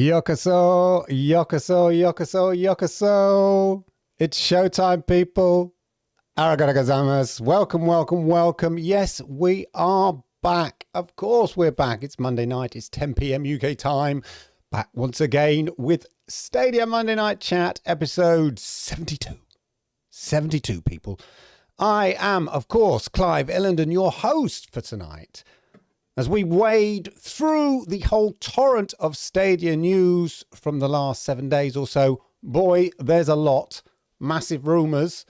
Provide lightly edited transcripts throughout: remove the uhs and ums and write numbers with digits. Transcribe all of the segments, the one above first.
Yokoso, yokoso, yokoso, yokoso. It's showtime, people. Arigato gozaimasu. Welcome, welcome, welcome. Yes, we are back. Of course we're back. It's Monday night. It's 10 p.m. UK time. Back once again with Stadia Monday Night Chat, episode 72. 72, people. I am, of course, Clive Illenden, your host for tonight. As we wade through the whole torrent of Stadia news from the last 7 days or so, boy, there's a lot. Massive rumours,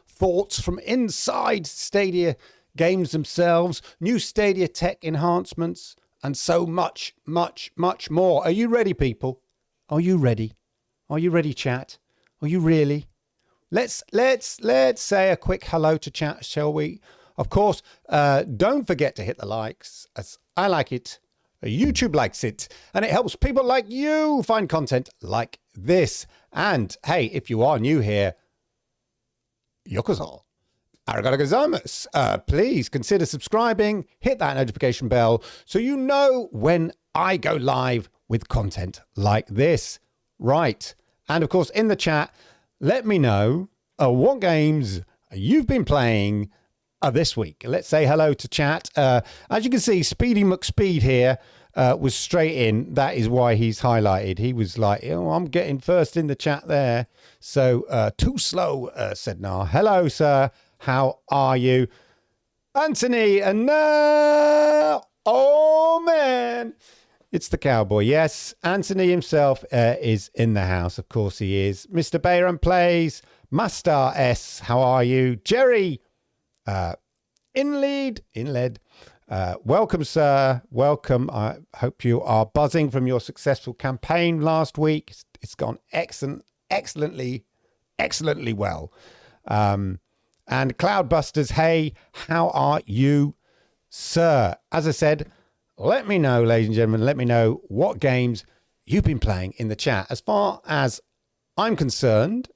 thoughts from inside Stadia games themselves, new Stadia tech enhancements, and so much, much, much more. Are you ready, people? Are you ready? Are you ready, chat? Are you really? Let's say a quick hello to chat, shall we? Of course, don't forget to hit the likes, as I like it, YouTube likes it, and it helps people like you find content like this. And hey, if you are new here, yokoso, arigato gozaimasu. Please consider subscribing, hit that notification bell so you know when I go live with content like this. Right. And of course, in the chat, let me know what games you've been playing this week. Let's say hello to chat. As you can see, Speedy McSpeed here was straight in. That is why he's highlighted. He was like, oh, I'm getting first in the chat there. So too slow, said Nah. Hello, sir. How are you? Anthony, and oh, man. It's the cowboy. Yes, Anthony himself is in the house. Of course he is. Mr. Bayram Plays. Master S, how are you? Jerry, Inlead, welcome, sir. Welcome. I hope you are buzzing from your successful campaign last week. It's gone excellently well. And Cloudbusters, hey, how are you, sir? As I said, let me know, ladies and gentlemen, let me know what games you've been playing in the chat. As far as I'm concerned,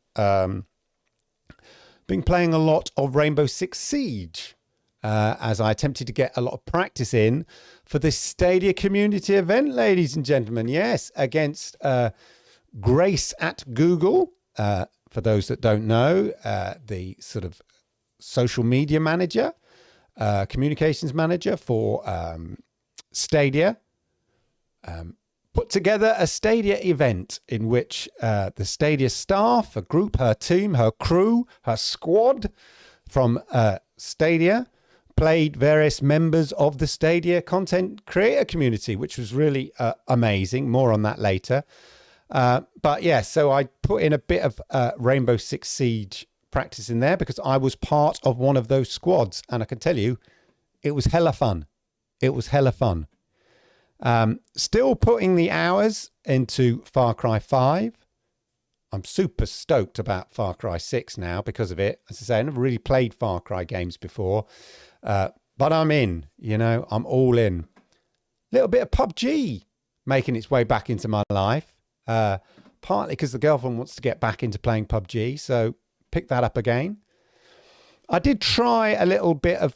been playing a lot of Rainbow Six Siege as I attempted to get a lot of practice in for this Stadia community event, ladies and gentlemen. Yes, against Grace at Google. For those that don't know, the sort of social media manager, communications manager for Stadia. Put together a Stadia event in which the Stadia staff, her group, her team, her crew, her squad from Stadia played various members of the Stadia content creator community, which was really amazing. More on that later. But yeah, so I put in a bit of Rainbow Six Siege practice in there because I was part of one of those squads. And I can tell you, it was hella fun. It was hella fun. Still putting the hours into Far Cry 5. I'm super stoked about Far Cry 6 now because of it. As I say, I never really played Far Cry games before, but I'm in, you know, I'm all in. Little bit of PUBG making its way back into my life, partly because the girlfriend wants to get back into playing PUBG, so pick that up again. I did try a little bit of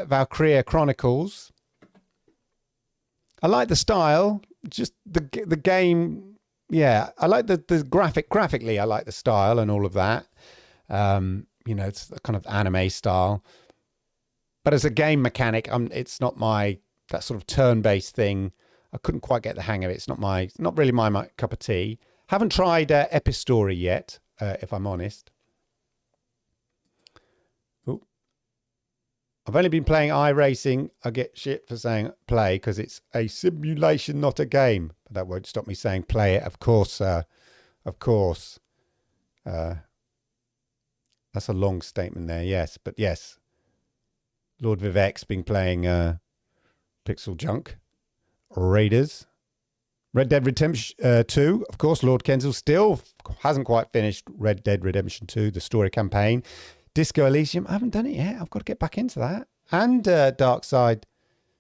Valkyria Chronicles. I like the style, just the game. Yeah, I like the graphically. I like the style and all of that. You know, it's the kind of anime style. But as a game mechanic, it's not that sort of turn-based thing. I couldn't quite get the hang of it. It's not really my cup of tea. Haven't tried Epistory yet, if I'm honest. I've only been playing iRacing. I get shit for saying play because it's a simulation, not a game. But that won't stop me saying play it. Of course, of course. That's a long statement there, yes. But yes, Lord Vivek's been playing Pixel Junk, Raiders, Red Dead Redemption 2, of course. Lord Kensal still hasn't quite finished Red Dead Redemption 2, the story campaign. Disco Elysium, I haven't done it yet. I've got to get back into that. And Dark Side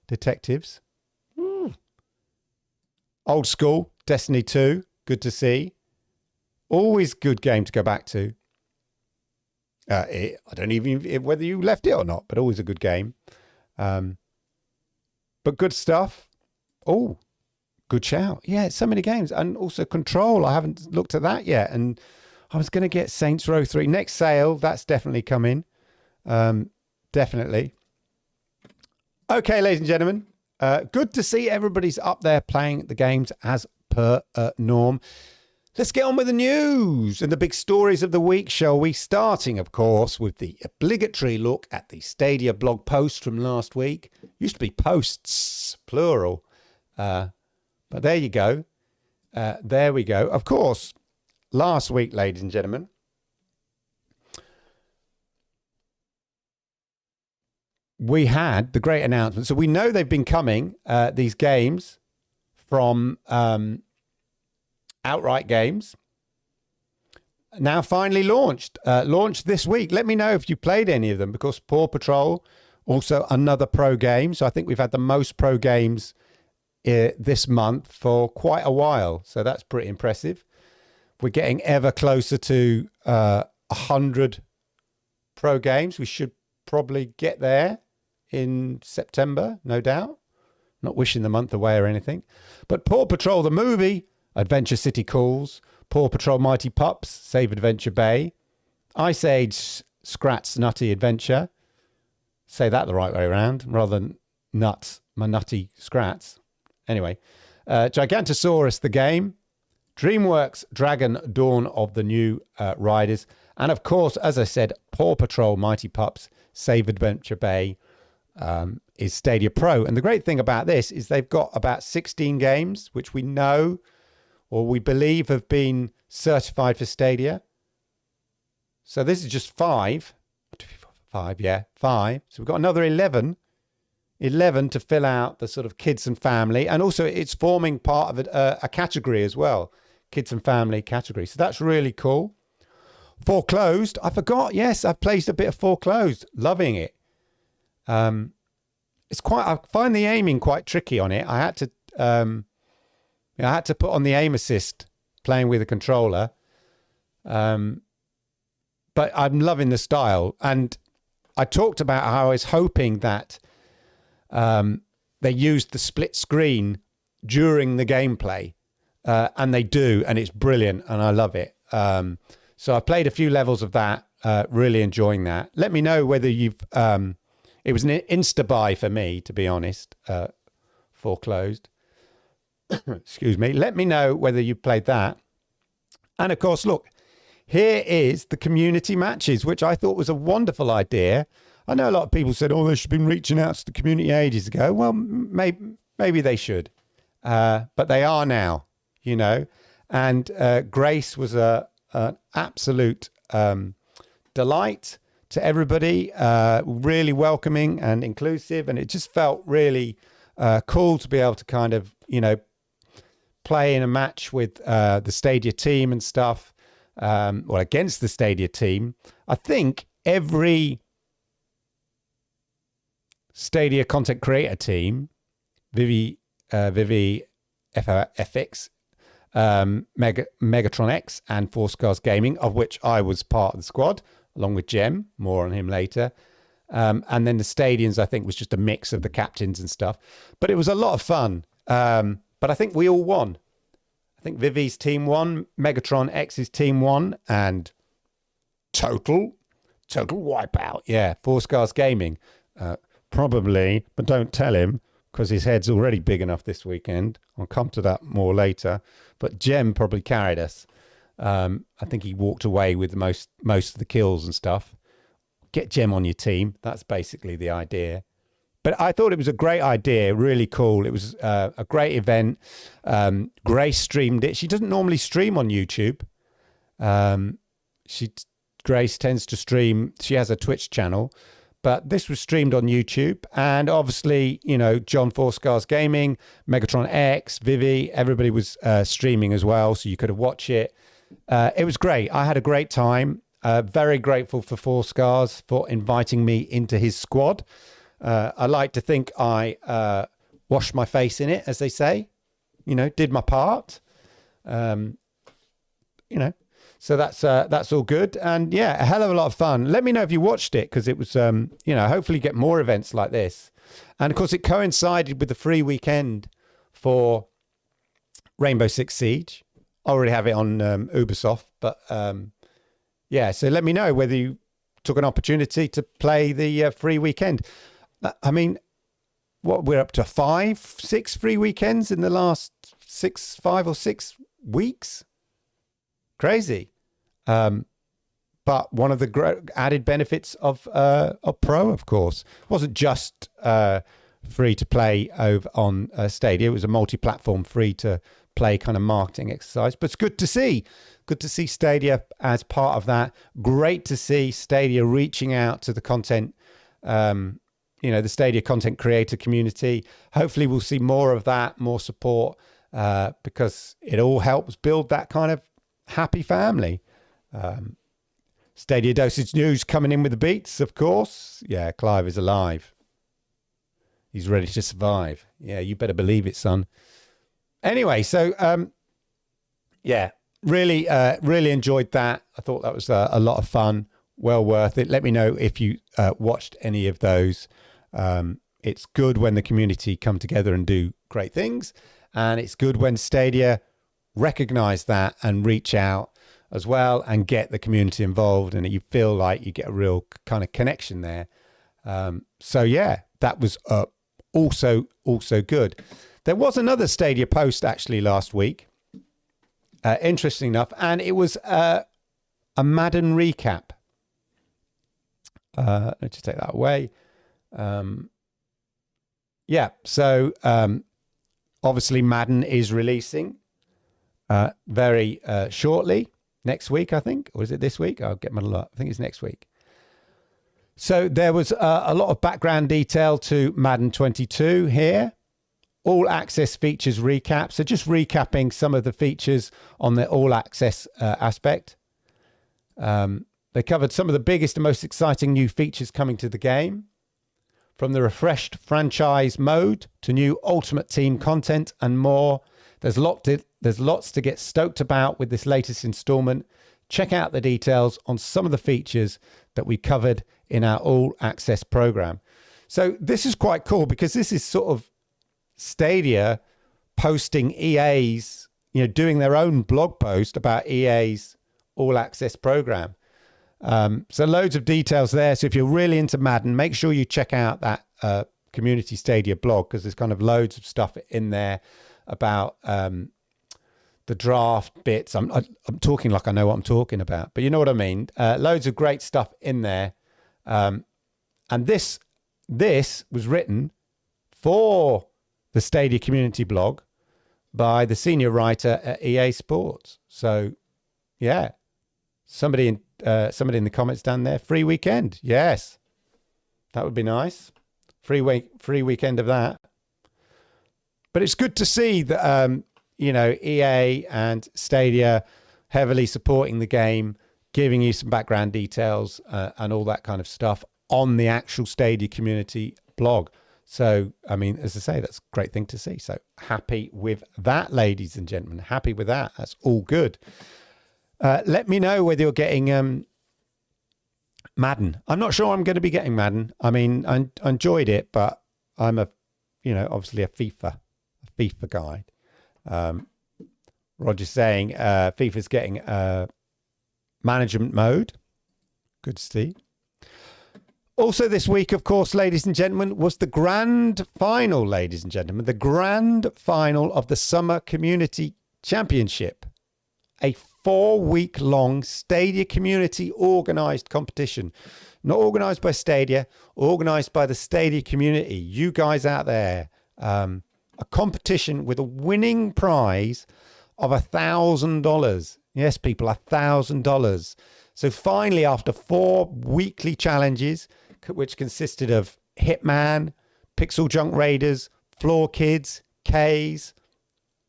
Detectives. Old school, Destiny 2, good to see. Always good game to go back to. I don't even whether you left it or not, but always a good game. But good stuff. Oh, good shout. Yeah, so many games. And also Control. I haven't looked at that yet. And I was going to get Saints Row 3. Next sale, that's definitely coming. Definitely. Okay, ladies and gentlemen. Good to see everybody's up there playing the games as per norm. Let's get on with the news and the big stories of the week, shall we? Starting, of course, with the obligatory look at the Stadia blog post from last week. Used to be posts, plural. But there you go. There we go. Of course, last week, ladies and gentlemen, we had the great announcement. So we know they've been coming, these games, from Outright Games. Now finally launched. Launched this week. Let me know if you played any of them, because Paw Patrol, also another pro game. So I think we've had the most pro games this month for quite a while. So that's pretty impressive. We're getting ever closer to 100 pro games. We should probably get there in September, no doubt. Not wishing the month away or anything. But Paw Patrol, the movie, Adventure City Calls, Paw Patrol Mighty Pups, Save Adventure Bay, Ice Age Scrat's Nutty Adventure. Say that the right way around, rather than nuts, my nutty Scrats. Anyway, Gigantosaurus the game, DreamWorks Dragon Dawn of the New Riders, and of course, as I said, Paw Patrol Mighty Pups, Save Adventure Bay is Stadia Pro. And the great thing about this is they've got about 16 games, which we know or we believe have been certified for Stadia. So this is just 5. 5, yeah, 5. So we've got another 11 to fill out the sort of kids and family. And also it's forming part of a category as well. Kids and family category. So that's really cool. Foreclosed. I forgot. Yes, I've played a bit of Foreclosed. Loving it. It's quite, I find the aiming quite tricky on it. I had to put on the aim assist playing with a controller. But I'm loving the style. And I talked about how I was hoping that they used the split screen during the gameplay. And they do, and it's brilliant, and I love it. So I played a few levels of that, really enjoying that. Let me know whether you've... it was an insta-buy for me, to be honest, Foreclosed. Excuse me. Let me know whether you played that. And of course, look, here is the community matches, which I thought was a wonderful idea. I know a lot of people said, oh, they should have been reaching out to the community ages ago. Well, maybe they should. But they are now, you know. And Grace was an absolute delight to everybody, really welcoming and inclusive. And it just felt really cool to be able to kind of, you know, play in a match with the Stadia team and stuff, or against the Stadia team. I think every Stadia content creator team, Vivi FX, Megatron X, and Four Scars Gaming, of which I was part of the squad, along with Jem, more on him later. And then the Stadians, I think, was just a mix of the captains and stuff. But it was a lot of fun. But I think we all won. I think Vivi's team won, Megatron X's team won, and total wipeout. Yeah, Four Scars Gaming. Probably, but don't tell him, because his head's already big enough this weekend. I'll come to that more later. But Jem probably carried us. I think he walked away with most of the kills and stuff. Get Jem on your team. That's basically the idea. But I thought it was a great idea, really cool. It was a great event. Grace streamed it. She doesn't normally stream on YouTube. Grace tends to stream. She has a Twitch channel, but this was streamed on YouTube. And obviously, you know, John Forscar's Gaming, Megatron X, Vivi, everybody was streaming as well, so you could have watched it. It was great. I had a great time. Very grateful for Forscars for inviting me into his squad. I like to think I washed my face in it, as they say. You know, did my part. You know, so that's all good. And yeah, a hell of a lot of fun. Let me know if you watched it, because it was, you know, hopefully get more events like this. And of course, it coincided with the free weekend for Rainbow Six Siege. I already have it on Ubisoft, but yeah, so let me know whether you took an opportunity to play the free weekend. I mean, what, we're up to 5-6 free weekends in the last 5 or 6 weeks. Crazy. But one of the added benefits of Pro, of course, wasn't just free to play over on Stadia. It was a multi-platform free to play kind of marketing exercise. But it's good to see. Good to see Stadia as part of that. Great to see Stadia reaching out to the content, you know, the Stadia content creator community. Hopefully we'll see more of that, more support, because it all helps build that kind of happy family. Stadia Dosage News coming in with the beats, of course. Yeah, Clive is alive. He's ready to survive. Yeah, you better believe it, son. Anyway, so yeah, really enjoyed that. I thought that was a lot of fun. Well worth it. Let me know if you watched any of those. It's good when the community come together and do great things. And it's good when Stadia recognize that and reach out as well and get the community involved, and you feel like you get a real kind of connection there. So yeah, that was also good. There was another Stadia post actually last week, interesting enough, and it was a Madden recap. Let's just take that away. Yeah, so obviously Madden is releasing very shortly, next week, I think. Or is it this week? I'll get my lot. I think it's next week. So there was a lot of background detail to Madden 22 here. All access features recap. So just recapping some of the features on the all access aspect. They covered some of the biggest and most exciting new features coming to the game. From the refreshed franchise mode to new Ultimate Team content and more. There's lots to get stoked about with this latest installment. Check out the details on some of the features that we covered in our all access program. So this is quite cool because this is sort of Stadia posting EA's, you know, doing their own blog post about EA's all access program. So loads of details there. So if you're really into Madden, make sure you check out that Community Stadia blog, because there's kind of loads of stuff in there about the draft bits. I'm talking like I know what I'm talking about, but you know what I mean. Loads of great stuff in there. And this was written for the Stadia community blog by the senior writer at EA Sports. So yeah, somebody in the comments down there, free weekend. Yes, that would be nice. Free weekend of that. But it's good to see that, you know, EA and Stadia heavily supporting the game, giving you some background details and all that kind of stuff on the actual Stadia community blog. So, I mean, as I say, that's a great thing to see. So happy with that, ladies and gentlemen. Happy with that. That's all good. Let me know whether you're getting Madden. I'm not sure I'm going to be getting Madden. I mean, I enjoyed it, but I'm obviously a FIFA guy. Roger's saying FIFA's getting management mode. Good, Steve. Also this week, of course, ladies and gentlemen, was the grand final, ladies and gentlemen, the grand final of the Summer Community Championship, a 4-week-long Stadia community organised competition. Not organised by Stadia, organised by the Stadia community. You guys out there. A competition with a winning prize of $1,000. Yes, people, $1,000. So finally, after 4 weekly challenges, which consisted of Hitman, Pixel Junk Raiders, Floor Kids, K's.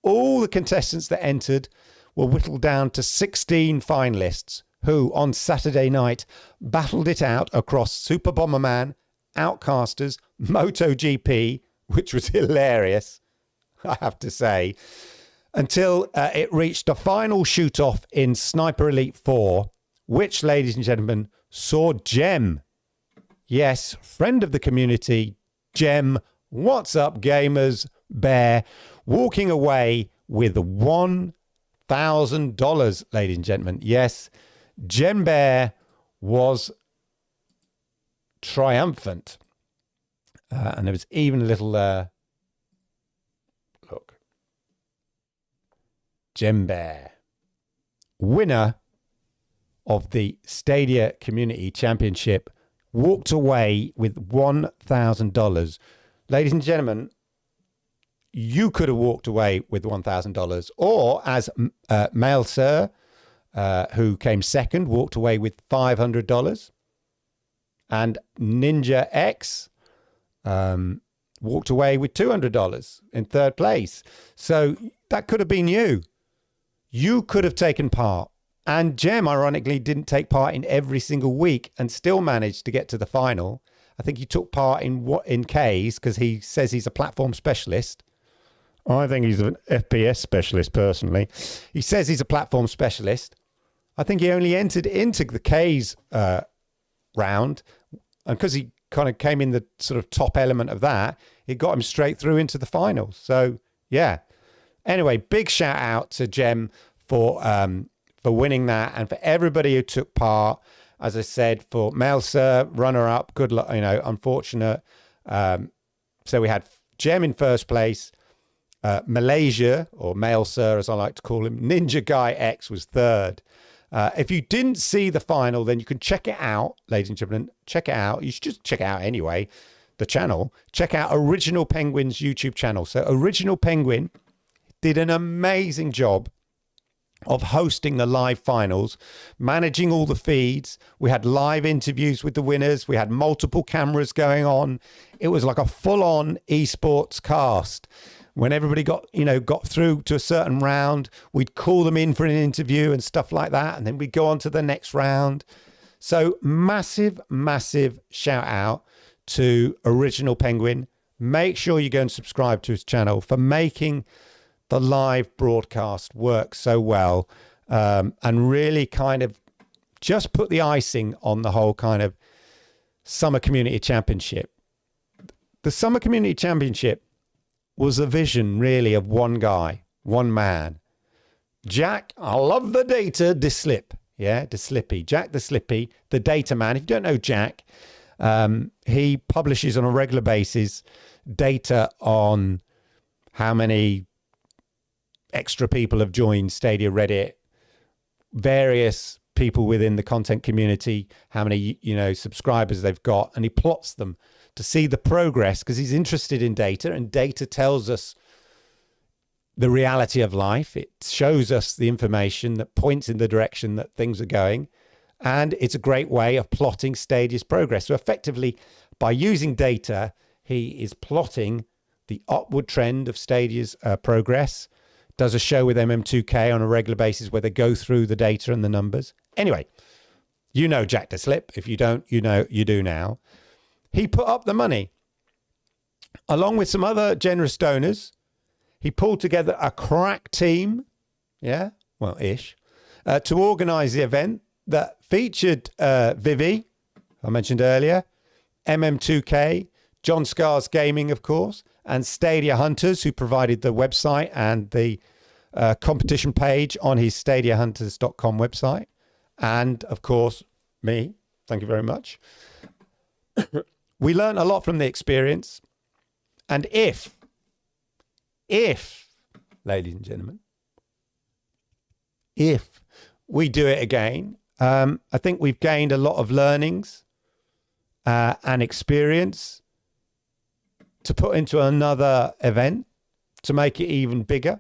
All the contestants that entered were whittled down to 16 finalists who, on Saturday night, battled it out across Super Bomberman, Outcasters, MotoGP, which was hilarious, I have to say, until it reached a final shoot-off in Sniper Elite 4, which, ladies and gentlemen, saw Jem. Yes, friend of the community, Jem, what's up, gamers, Bear, walking away with $1,000, ladies and gentlemen. Yes, Jem Bear was triumphant. And there was even a little, look. Jem Bear, winner of the Stadia Community Championship, walked away with $1,000. Ladies and gentlemen, you could have walked away with $1,000, or as Mail Sir, who came second, walked away with $500, and Ninja X walked away with $200 in third place. So that could have been you. You could have taken part. And Jem, ironically, didn't take part in every single week and still managed to get to the final. I think he took part in K's because he says he's a platform specialist. I think he's an FPS specialist, personally. He says he's a platform specialist. I think he only entered into the K's round, and because he kind of came in the sort of top element of that, it got him straight through into the finals. So, yeah. Anyway, big shout out to Jem for winning that, and for everybody who took part. As I said, for Mail Sir, runner-up, good luck, unfortunate. So we had Jem in first place, Malaysia, or Mail Sir as I like to call him, Ninja Guy X was third. If you didn't see the final, then you can check it out, ladies and gentlemen. Check it out. You should just check it out anyway, the channel. Check out Original Penguin's YouTube channel. So Original Penguin did an amazing job of hosting the live finals, managing all the feeds. We had live interviews with the winners. We had multiple cameras going on. It was like a full-on esports cast. When everybody got through to a certain round, we'd call them in for an interview and stuff like that, and then we'd go on to the next round. So massive, massive shout out to Original Penguin. Make sure you go and subscribe to his channel for making the live broadcast work so well, and really kind of just put the icing on the whole kind of Summer Community Championship. The Summer Community Championship was a vision really of one guy, one man. Jack, I love the data, Deslip. Yeah, Deslippy. Jack Deslippy, the data man. If you don't know Jack, he publishes on a regular basis data on how many extra people have joined Stadia Reddit, various people within the content community, how many subscribers they've got, and he plots them to see the progress because he's interested in data, and data tells us the reality of life. It shows us the information that points in the direction that things are going, and it's a great way of plotting Stadia's progress. So effectively, by using data, he is plotting the upward trend of Stadia's progress. Does a show with MM2K on a regular basis where they go through the data and the numbers. Anyway, you know Jack Deslip. If you don't, you do now. He put up the money. Along with some other generous donors, he pulled together a crack team, ish, to organise the event that featured Vivi, I mentioned earlier, MM2K, John Scars Gaming, of course, and Stadia Hunters, who provided the website and the competition page on his stadiahunters.com website. And, of course, me. Thank you very much. We learned a lot from the experience. And if, ladies and gentlemen, if we do it again, I think we've gained a lot of learnings and experience to put into another event to make it even bigger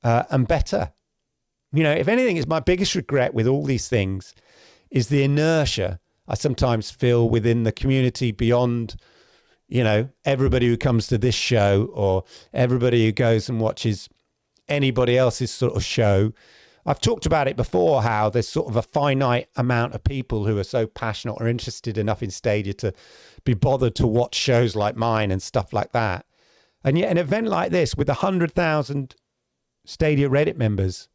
and better. If anything, it's my biggest regret with all these things is the inertia I sometimes feel within the community beyond, you know, everybody who comes to this show or everybody who goes and watches anybody else's sort of show. I've talked about it before, how there's sort of a finite amount of people who are so passionate or interested enough in Stadia to be bothered to watch shows like mine and stuff like that. And yet an event like this with 100,000 Stadia Reddit members,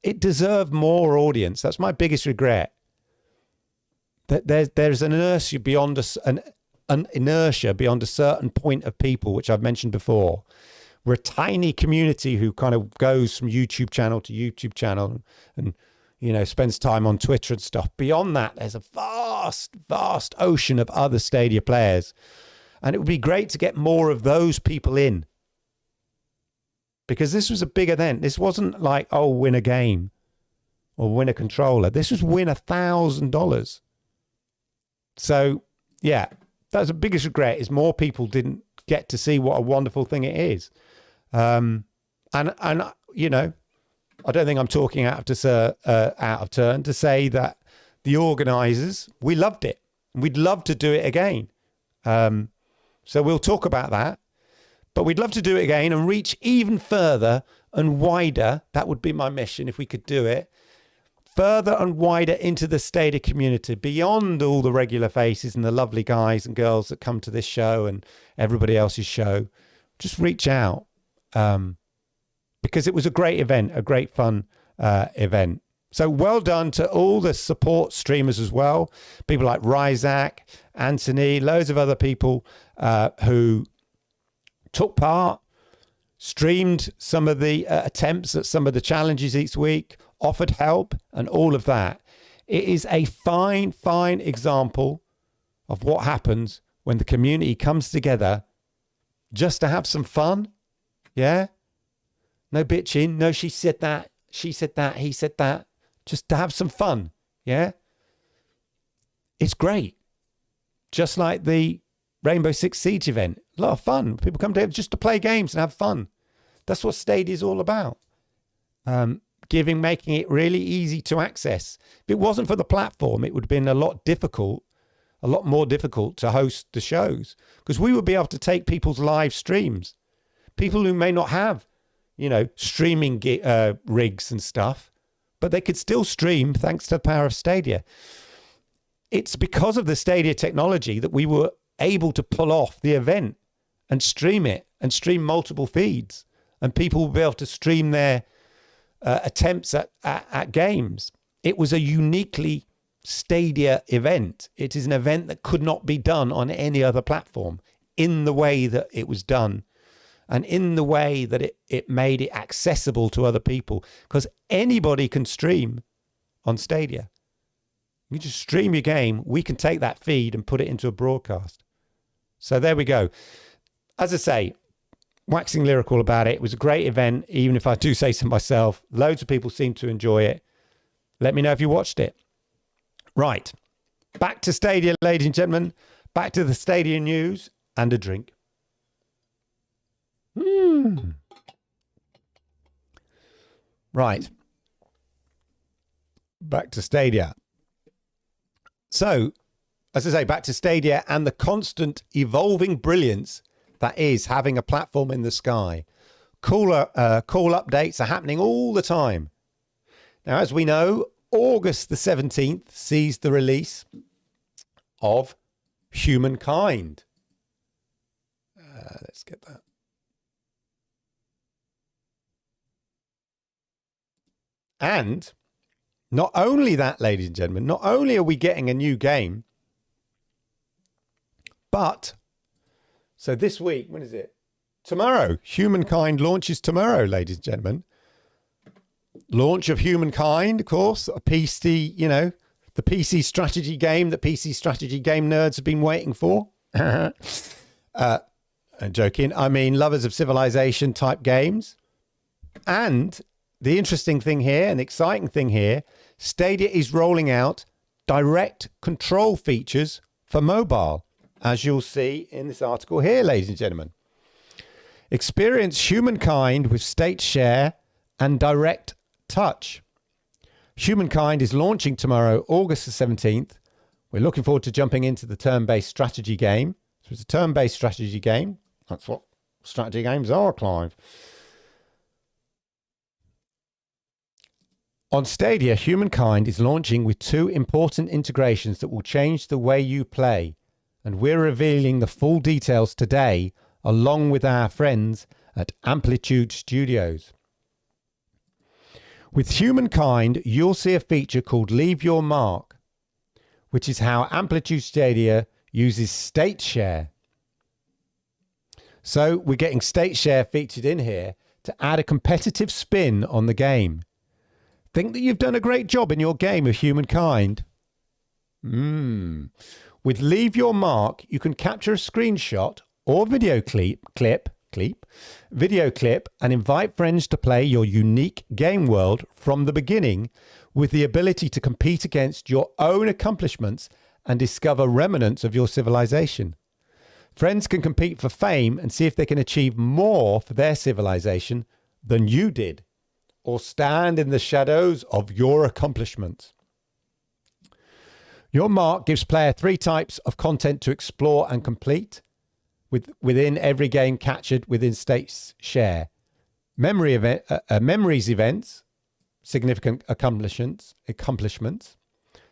it deserved more audience. That's my biggest regret. That there's an inertia beyond an inertia beyond a certain point of people, which I've mentioned before. We're a tiny community who kind of goes from YouTube channel to YouTube channel and you know, spends time on Twitter and stuff. Beyond that, there's a vast, vast ocean of other Stadia players. And it would be great to get more of those people in. Because this was a big event. This wasn't like, oh, win a game or win a controller. This was win $1,000. So, yeah, that's the biggest regret, is more people didn't get to see what a wonderful thing it is. And you know, I don't think I'm talking out of turn to say that the organisers, we loved it. We'd love to do it again. So we'll talk about that. But we'd love to do it again and reach even further and wider. That would be my mission if we could do it. Further and wider into the Stadia community, beyond all the regular faces and the lovely guys and girls that come to this show and everybody else's show. Just reach out. Because it was a great event, a great fun event. So well done to all the support streamers as well. People like Ryzak, Anthony, loads of other people who took part, streamed some of the attempts at some of the challenges each week, offered help and all of that. It is a fine, fine example of what happens when the community comes together just to have some fun. Yeah? No bitching. No, she said that. She said that. He said that. Just to have some fun. Yeah? It's great. Just like the Rainbow Six Siege event. A lot of fun. People come together just to play games and have fun. That's what Stadia is all about. Making it really easy to access. If it wasn't for the platform, it would have been a lot more difficult to host the shows, because we would be able to take people's live streams. People who may not have, you know, streaming rigs and stuff, but they could still stream thanks to the power of Stadia. It's because of the Stadia technology that we were able to pull off the event and stream it and stream multiple feeds, and people will be able to stream their attempts at games. It was a uniquely Stadia event. It is an event that could not be done on any other platform in the way that it was done, and in the way that it made it accessible to other people, because anybody can stream on Stadia. You just stream your game. We can take that feed and put it into a broadcast. So there we go. As I say, waxing lyrical about it. It was a great event, even if I do say so myself. Loads of people seem to enjoy it. Let me know if you watched it. Right. Back to Stadia, ladies and gentlemen. Back to the Stadia news and a drink. Right. Back to Stadia. So, as I say, back to Stadia and the constant evolving brilliance that is having a platform in the sky. Cool updates are happening all the time. Now, as we know, August the 17th sees the release of Humankind. Let's get that. And not only that, ladies and gentlemen, not only are we getting a new game, but, so this week, when is it? Tomorrow. Humankind launches tomorrow, ladies and gentlemen. Launch of Humankind, of course, a PC, you know, the PC strategy game that PC strategy game nerds have been waiting for. I'm joking. I mean, lovers of civilization type games. And the interesting thing here and the exciting thing here, Stadia is rolling out direct control features for mobile, as you'll see in this article here, ladies and gentlemen. Experience Humankind with state share and direct touch. Humankind is launching tomorrow, August the 17th, We're looking forward to jumping into the turn-based strategy game. So it's a turn-based strategy game. That's what strategy games are, Clive. On Stadia, Humankind is launching with 2 important integrations that will change the way you play. And we're revealing the full details today, along with our friends at Amplitude Studios. With Humankind, you'll see a feature called Leave Your Mark, which is how Amplitude Stadia uses state share. So we're getting state share featured in here to add a competitive spin on the game. Think that you've done a great job in your game of Humankind? With Leave Your Mark, you can capture a screenshot or video clip and invite friends to play your unique game world from the beginning, with the ability to compete against your own accomplishments and discover remnants of your civilization. Friends can compete for fame and see if they can achieve more for their civilization than you did, or stand in the shadows of your accomplishments. Your mark gives player 3 types of content to explore and complete within every game captured within state share. Memories events, significant accomplishments.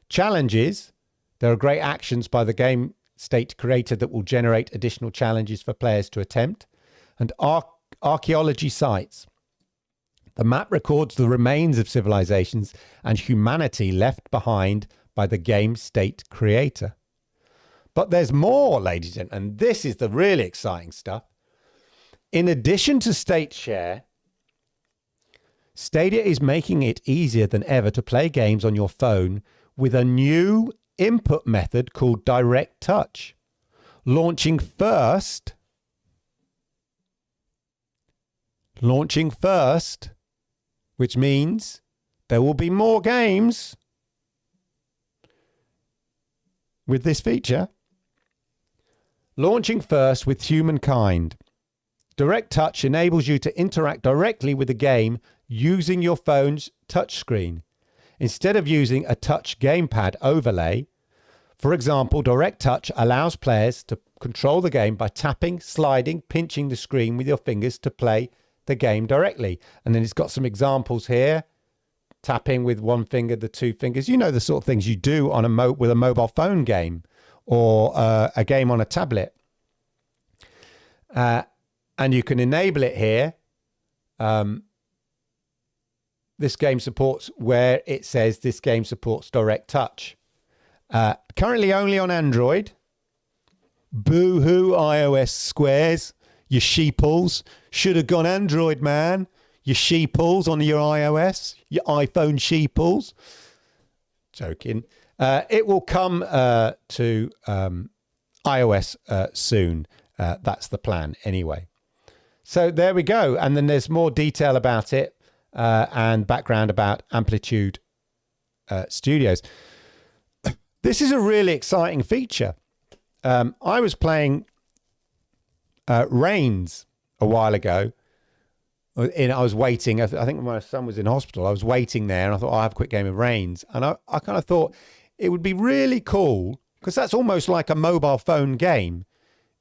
Challenges, there are great actions by the game state creator that will generate additional challenges for players to attempt. And archaeology sites. The map records the remains of civilizations and humanity left behind by the game state creator. But there's more, ladies and gentlemen, and this is the really exciting stuff. In addition to state share, Stadia is making it easier than ever to play games on your phone with a new input method called Direct Touch, launching first, which means there will be more games with this feature. Launching first with Humankind. Direct Touch enables you to interact directly with the game using your phone's touchscreen, instead of using a touch gamepad overlay. For example, Direct Touch allows players to control the game by tapping, sliding, pinching the screen with your fingers to play the game directly. And then it's got some examples here. Tapping with one finger, the 2 fingers. You know, the sort of things you do on with a mobile phone game or a game on a tablet. And you can enable it here. This game supports where it says this game supports Direct Touch. Currently only on Android. Boo-hoo, iOS squares. You sheeples. Should have gone Android, man. You sheeples on your iOS. Your iPhone sheeples. Joking. It will come to iOS soon. That's the plan anyway. So there we go. And then there's more detail about it and background about Amplitude Studios. This is a really exciting feature. I was playing Reigns a while ago. I was waiting. I think when my son was in hospital, I was waiting there, and I thought, I'll have a quick game of Reigns. And I kind of thought it would be really cool, because that's almost like a mobile phone game.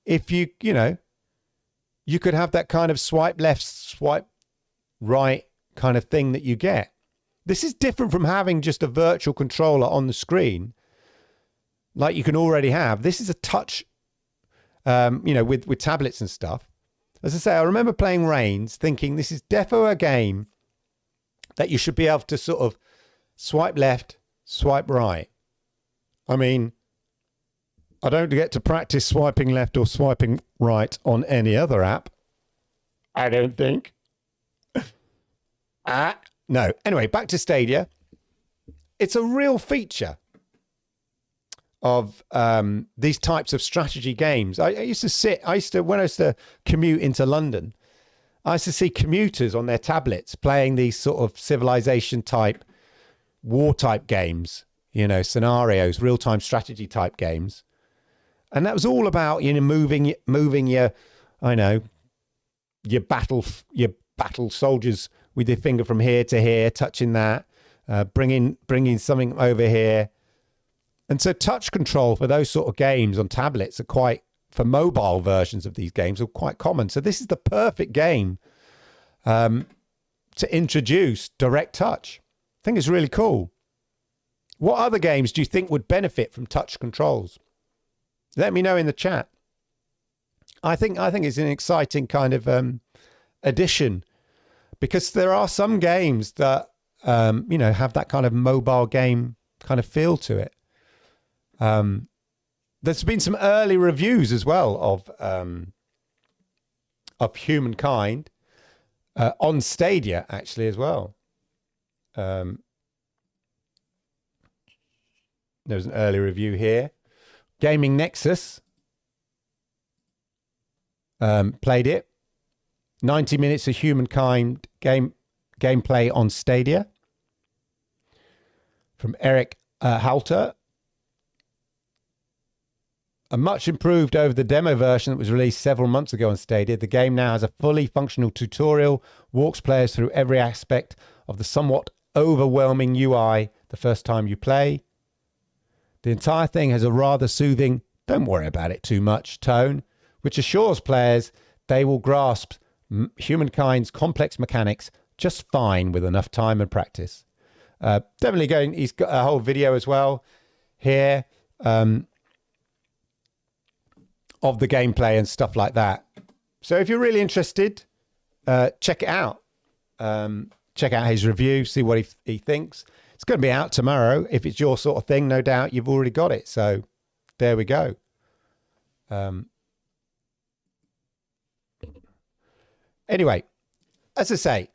If you could have that kind of swipe left, swipe right kind of thing that you get. This is different from having just a virtual controller on the screen, like you can already have. This is a touch, with tablets and stuff. As I say, I remember playing Reigns thinking this is defo a game that you should be able to sort of swipe left, swipe right. I mean, I don't get to practice swiping left or swiping right on any other app. I don't think. No. Anyway, back to Stadia. It's a real feature of these types of strategy games. When I used to commute into London, I used to see commuters on their tablets playing these sort of civilization type, war type games, scenarios, real-time strategy type games. And that was all about, moving your battle soldiers with your finger from here to here, touching that, bringing something over here. And so touch control for those sort of games on tablets for mobile versions of these games are quite common. So this is the perfect game to introduce direct touch. I think it's really cool. What other games do you think would benefit from touch controls? Let me know in the chat. I think it's an exciting kind of addition, because there are some games that have that kind of mobile game kind of feel to it. There's been some early reviews as well of Humankind on Stadia actually as well. There's an early review here. Gaming Nexus played it. 90 minutes of Humankind gameplay on Stadia from Eric Halter. A much improved over the demo version that was released several months ago on Stadia. The game now has a fully functional tutorial, walks players through every aspect of the somewhat overwhelming UI the first time you play. The entire thing has a rather soothing, don't worry about it too much tone, which assures players they will grasp Humankind's complex mechanics just fine with enough time and practice. Definitely going, he's got a whole video as well here of the gameplay and stuff like that. So if you're really interested, check it out. Check out his review, see what he thinks. It's going to be out tomorrow. If it's your sort of thing, no doubt you've already got it. So there we go. Anyway, as I say,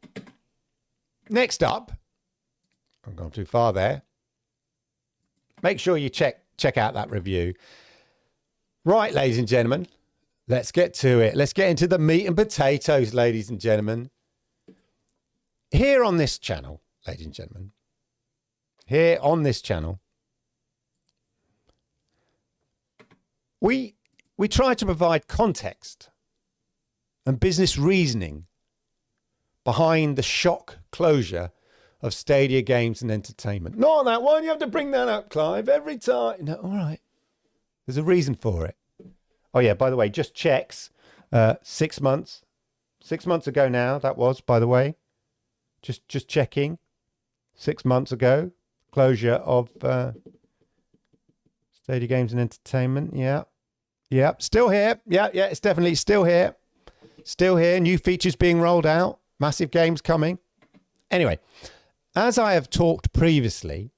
next up, I've gone too far there. Make sure you check out that review. Right, ladies and gentlemen, let's get to it. Let's get into the meat and potatoes, ladies and gentlemen. Here on this channel, ladies and gentlemen, here on this channel, we try to provide context and business reasoning behind the shock closure of Stadia Games and Entertainment. Not on that one. You have to bring that up, Clive, every time. No, all right. There's a reason for it. Oh, yeah, by the way, just checks. 6 months. 6 months ago now, that was, by the way. Just checking. 6 months ago. Closure of Stadia Games and Entertainment. Yeah. Yeah. Still here. Yeah, it's definitely still here. Still here. New features being rolled out. Massive games coming. Anyway, as I have talked previously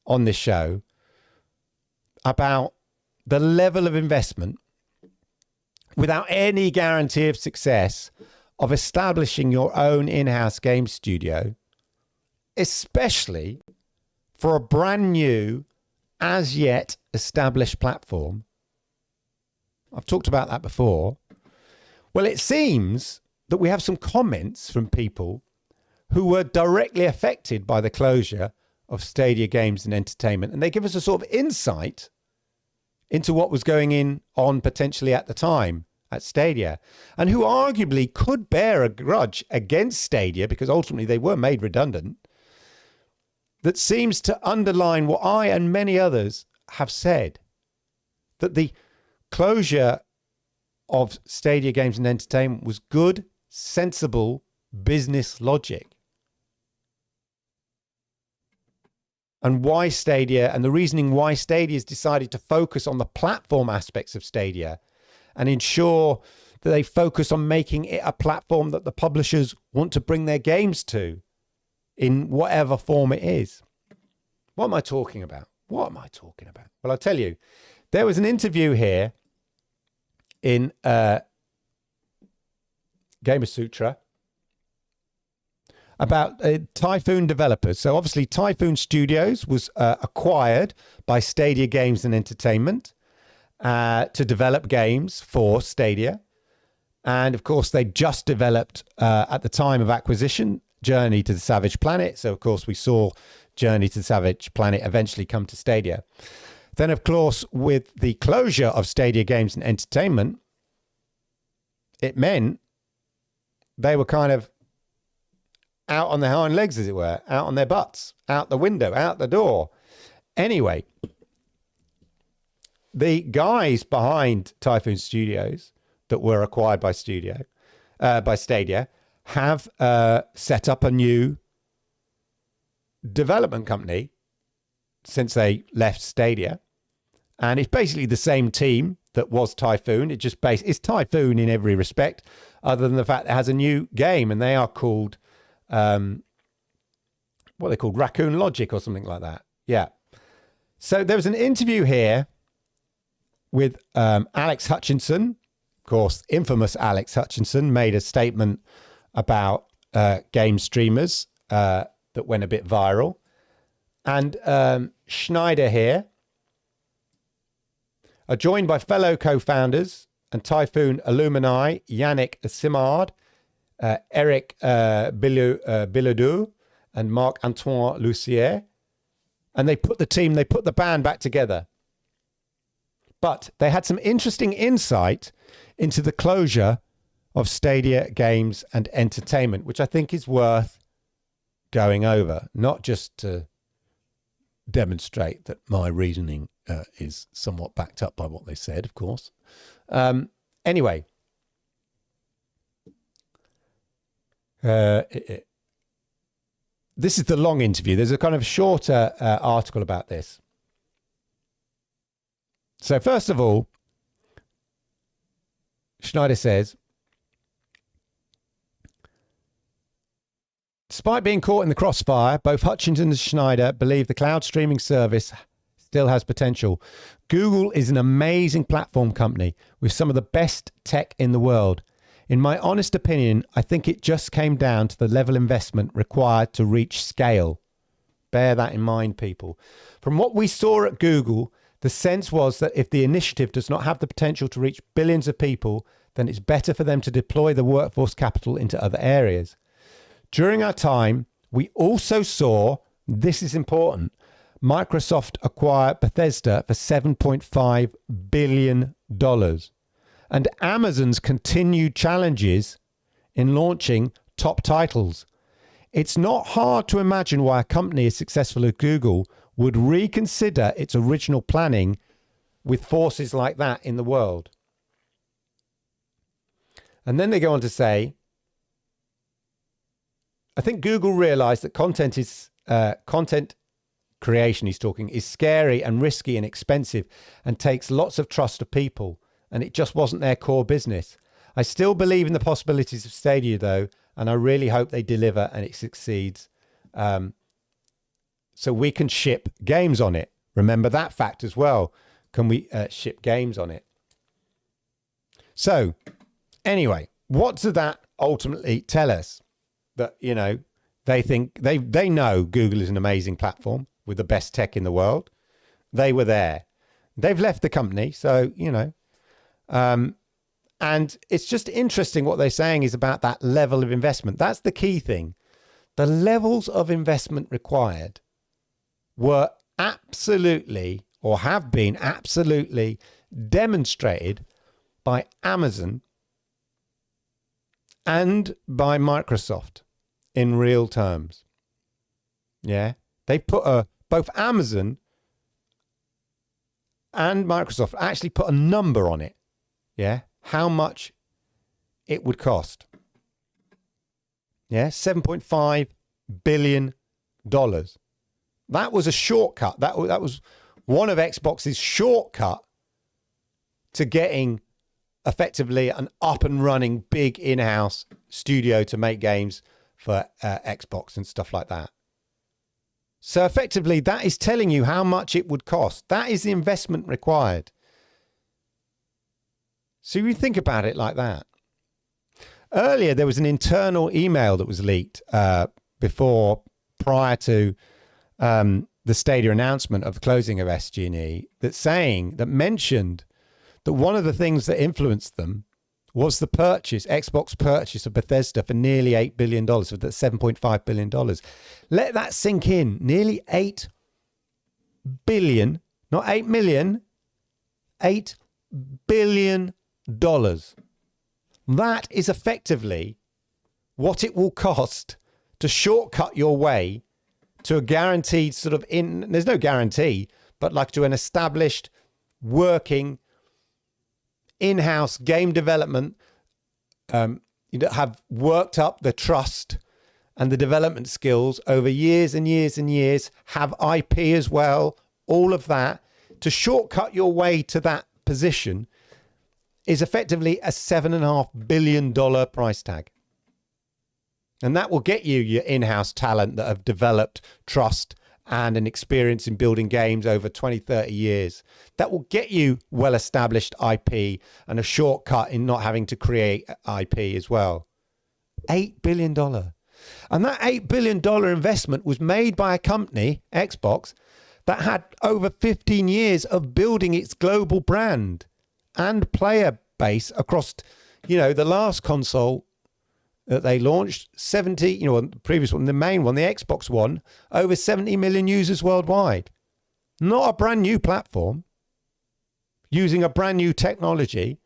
on this show about the level of investment without any guarantee of success of establishing your own in-house game studio, especially for a brand new, as yet established platform. I've talked about that before. Well, it seems that we have some comments from people who were directly affected by the closure of Stadia Games and Entertainment, and they give us a sort of insight into what was going on potentially at the time at Stadia, and who arguably could bear a grudge against Stadia because ultimately they were made redundant. That seems to underline what I and many others have said, that the closure of Stadia Games and Entertainment was good, sensible business logic. And why Stadia, and the reasoning why Stadia has decided to focus on the platform aspects of Stadia and ensure that they focus on making it a platform that the publishers want to bring their games to in whatever form it is. What am I talking about? What am I talking about? Well, I'll tell you, there was an interview here in Gamer Sutra about Typhoon developers. So obviously Typhoon Studios was acquired by Stadia Games and Entertainment to develop games for Stadia. And of course, they just developed at the time of acquisition Journey to the Savage Planet. So of course, we saw Journey to the Savage Planet eventually come to Stadia. Then of course, with the closure of Stadia Games and Entertainment, it meant they were kind of out on their hind legs, as it were, out on their butts, out the window, out the door. Anyway, the guys behind Typhoon Studios that were acquired by Stadia have set up a new development company since they left Stadia. And it's basically the same team that was Typhoon. It's Typhoon in every respect, other than the fact it has a new game, and they are called, what are they called? Raccoon Logic or something like that. Yeah. So there was an interview here with Alex Hutchinson. Of course, infamous Alex Hutchinson made a statement about game streamers that went a bit viral. And Schneider here are joined by fellow co-founders and Typhoon alumni Yannick Simard, Eric Bilodeau, and Marc-Antoine Lucier. And they put the band back together. But they had some interesting insight into the closure of Stadia Games and Entertainment, which I think is worth going over, not just to demonstrate that my reasoning is somewhat backed up by what they said, of course. Anyway, this is the long interview. There's a kind of shorter article about this. So first of all, Schneider says, despite being caught in the crossfire, both Hutchinson and Schneider believe the cloud streaming service still has potential. Google is an amazing platform company with some of the best tech in the world. In my honest opinion, I think it just came down to the level of investment required to reach scale. Bear that in mind, people. From what we saw at Google, the sense was that if the initiative does not have the potential to reach billions of people, then it's better for them to deploy the workforce capital into other areas. During our time, we also saw, this is important, Microsoft acquire Bethesda for $7.5 billion. And Amazon's continued challenges in launching top titles. It's not hard to imagine why a company as successful as Google would reconsider its original planning with forces like that in the world. And then they go on to say, I think Google realized that content creation, he's talking, is scary and risky and expensive and takes lots of trust of people. And it just wasn't their core business. I still believe in the possibilities of Stadia, though, and I really hope they deliver and it succeeds. So we can ship games on it. Remember that fact as well. Can we ship games on it? So anyway, what does that ultimately tell us? That, you know, they think they know Google is an amazing platform with the best tech in the world. They were there. They've left the company. So, you know, and it's just interesting what they're saying is about that level of investment. That's the key thing. The levels of investment required were absolutely, or have been absolutely demonstrated by Amazon and by Microsoft in real terms. Yeah. They put both Amazon and Microsoft actually put a number on it. Yeah. How much it would cost. Yeah. $7.5 billion. That was a shortcut. That was one of Xbox's shortcut to getting effectively an up and running big in-house studio to make games for Xbox and stuff like that. So effectively, that is telling you how much it would cost. That is the investment required. So you think about it like that. Earlier, there was an internal email that was leaked prior to the Stadia announcement of the closing of SG&E that mentioned that one of the things that influenced them was the Xbox purchase of Bethesda for nearly $8 billion, for that $7.5 billion. Let that sink in. Nearly $8 billion, not 8 million, $8 billion. That is effectively what it will cost to shortcut your way to a guaranteed there's no guarantee, but like to an established working in-house game development, have worked up the trust and the development skills over years and years and years, have IP as well, all of that, to shortcut your way to that position is effectively a $7.5 billion price tag. And that will get you your in-house talent that have developed trust and an experience in building games over 20, 30 years. That will get you well-established IP and a shortcut in not having to create IP as well. $8 billion. And that $8 billion investment was made by a company, Xbox, that had over 15 years of building its global brand and player base across, the last console that they launched, 70, the previous one, the main one, the Xbox One, over 70 million users worldwide. Not a brand new platform, using a brand new technology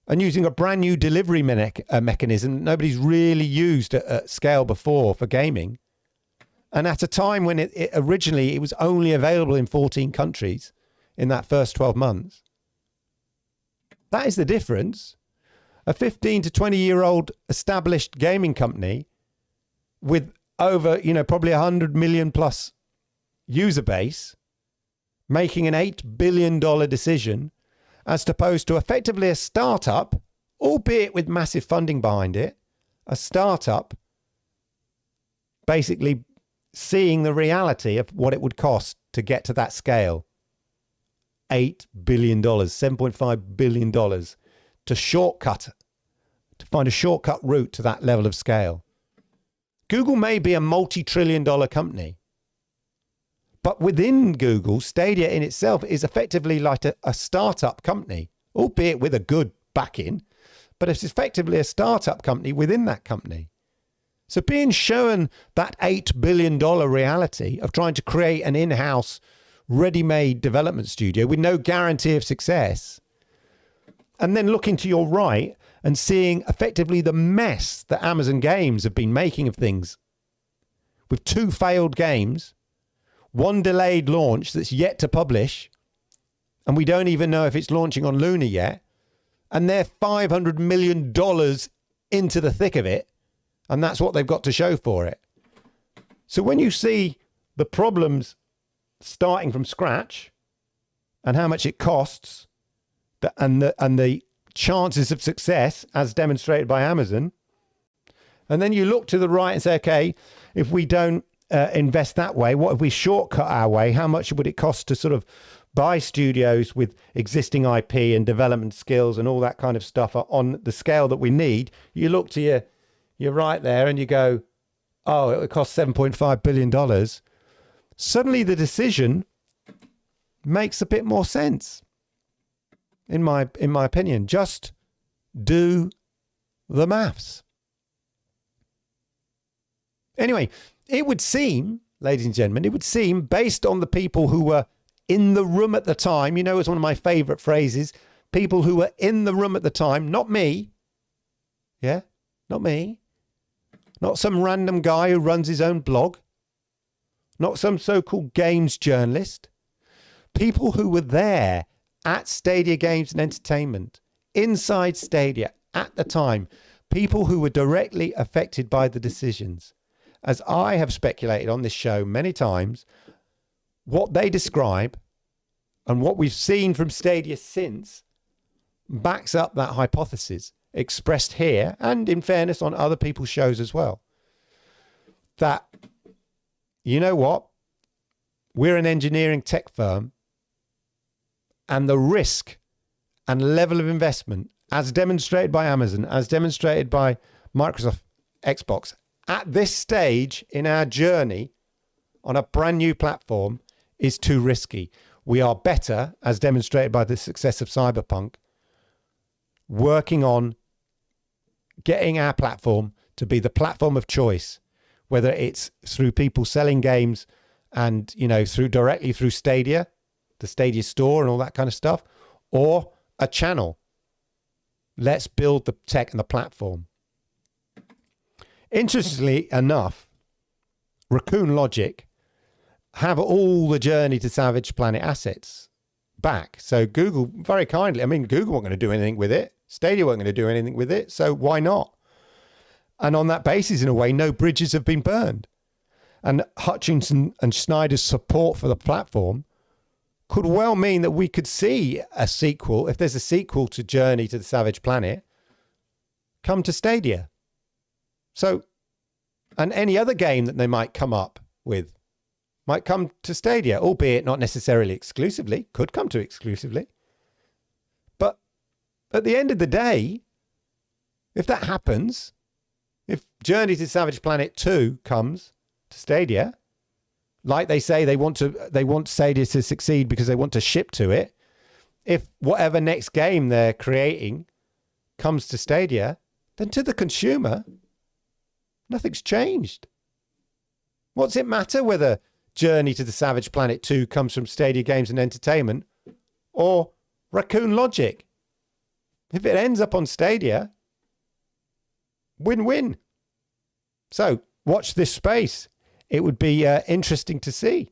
and using a brand new delivery mechanism nobody's really used at scale before for gaming. And at a time when it originally was only available in 14 countries in that first 12 months. That is the difference. A 15 to 20-year-old established gaming company with over, probably 100 million plus user base making an $8 billion decision as opposed to effectively a startup, albeit with massive funding behind it, a startup basically seeing the reality of what it would cost to get to that scale. $8 billion, $7.5 billion to find a shortcut route to that level of scale. Google may be a multi-trillion-dollar company, but within Google, Stadia in itself is effectively like a startup company, albeit with a good backing, but it's effectively a startup company within that company. So being shown that $8 billion reality of trying to create an in-house ready-made development studio with no guarantee of success, and then looking to your right and seeing effectively the mess that Amazon Games have been making of things with 2 failed games, 1 delayed launch that's yet to publish, and we don't even know if it's launching on Luna yet, and they're $500 million into the thick of it, and that's what they've got to show for it. So when you see the problems starting from scratch and how much it costs, and the chances of success as demonstrated by Amazon, and then you look to the right and say, okay, if we don't invest that way, what if we shortcut our way? How much would it cost to sort of buy studios with existing IP and development skills and all that kind of stuff on the scale that we need? You look to your right there and you go, oh, it would cost $7.5 billion. Suddenly the decision makes a bit more sense. In my opinion, just do the maths. Anyway, it would seem, ladies and gentlemen, it would seem based on the people who were in the room at the time, it's one of my favorite phrases, people who were in the room at the time, not me. Yeah, not me. Not some random guy who runs his own blog. Not some so-called games journalist. People who were there at Stadia Games and Entertainment, inside Stadia at the time, people who were directly affected by the decisions. As I have speculated on this show many times, what they describe and what we've seen from Stadia since backs up that hypothesis expressed here and, in fairness, on other people's shows as well. That, you know what? We're an engineering tech firm, and the risk and level of investment, as demonstrated by Amazon, as demonstrated by Microsoft, Xbox, at this stage in our journey on a brand new platform is too risky. We are better, as demonstrated by the success of Cyberpunk, working on getting our platform to be the platform of choice, whether it's through people selling games and, directly through Stadia, the Stadia store and all that kind of stuff, or a channel. Let's build the tech and the platform. Interestingly enough, Raccoon Logic have all the Journey to Savage Planet assets back. So Google very kindly, I mean, Google weren't going to do anything with it. Stadia weren't going to do anything with it. So why not? And on that basis, in a way, no bridges have been burned. And Hutchinson and Schneider's support for the platform could well mean that we could see a sequel, if there's a sequel to Journey to the Savage Planet, come to Stadia. So, and any other game that they might come up with might come to Stadia, albeit not necessarily exclusively, could come to exclusively. But at the end of the day, if that happens, if Journey to Savage Planet 2 comes to Stadia, like they say they want Stadia to succeed because they want to ship to it, if whatever next game they're creating comes to Stadia, then to the consumer, nothing's changed. What's it matter whether Journey to the Savage Planet 2 comes from Stadia Games and Entertainment or Raccoon Logic? If it ends up on Stadia, win-win. So watch this space. It would be interesting to see,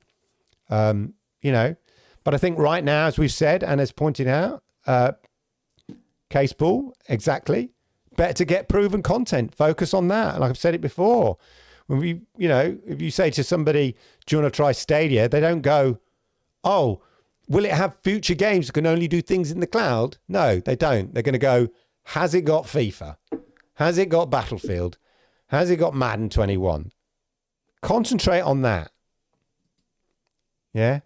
you know. But I think right now, as we've said and as pointed out, Case Ball, exactly. Better to get proven content. Focus on that. Like I've said it before. When we, you know, if you say to somebody, do you want to try Stadia? They don't go, oh, will it have future games that can only do things in the cloud? No, they don't. They're going to go, has it got FIFA? Has it got Battlefield? Has it got Madden 21? Concentrate on that. Yeah.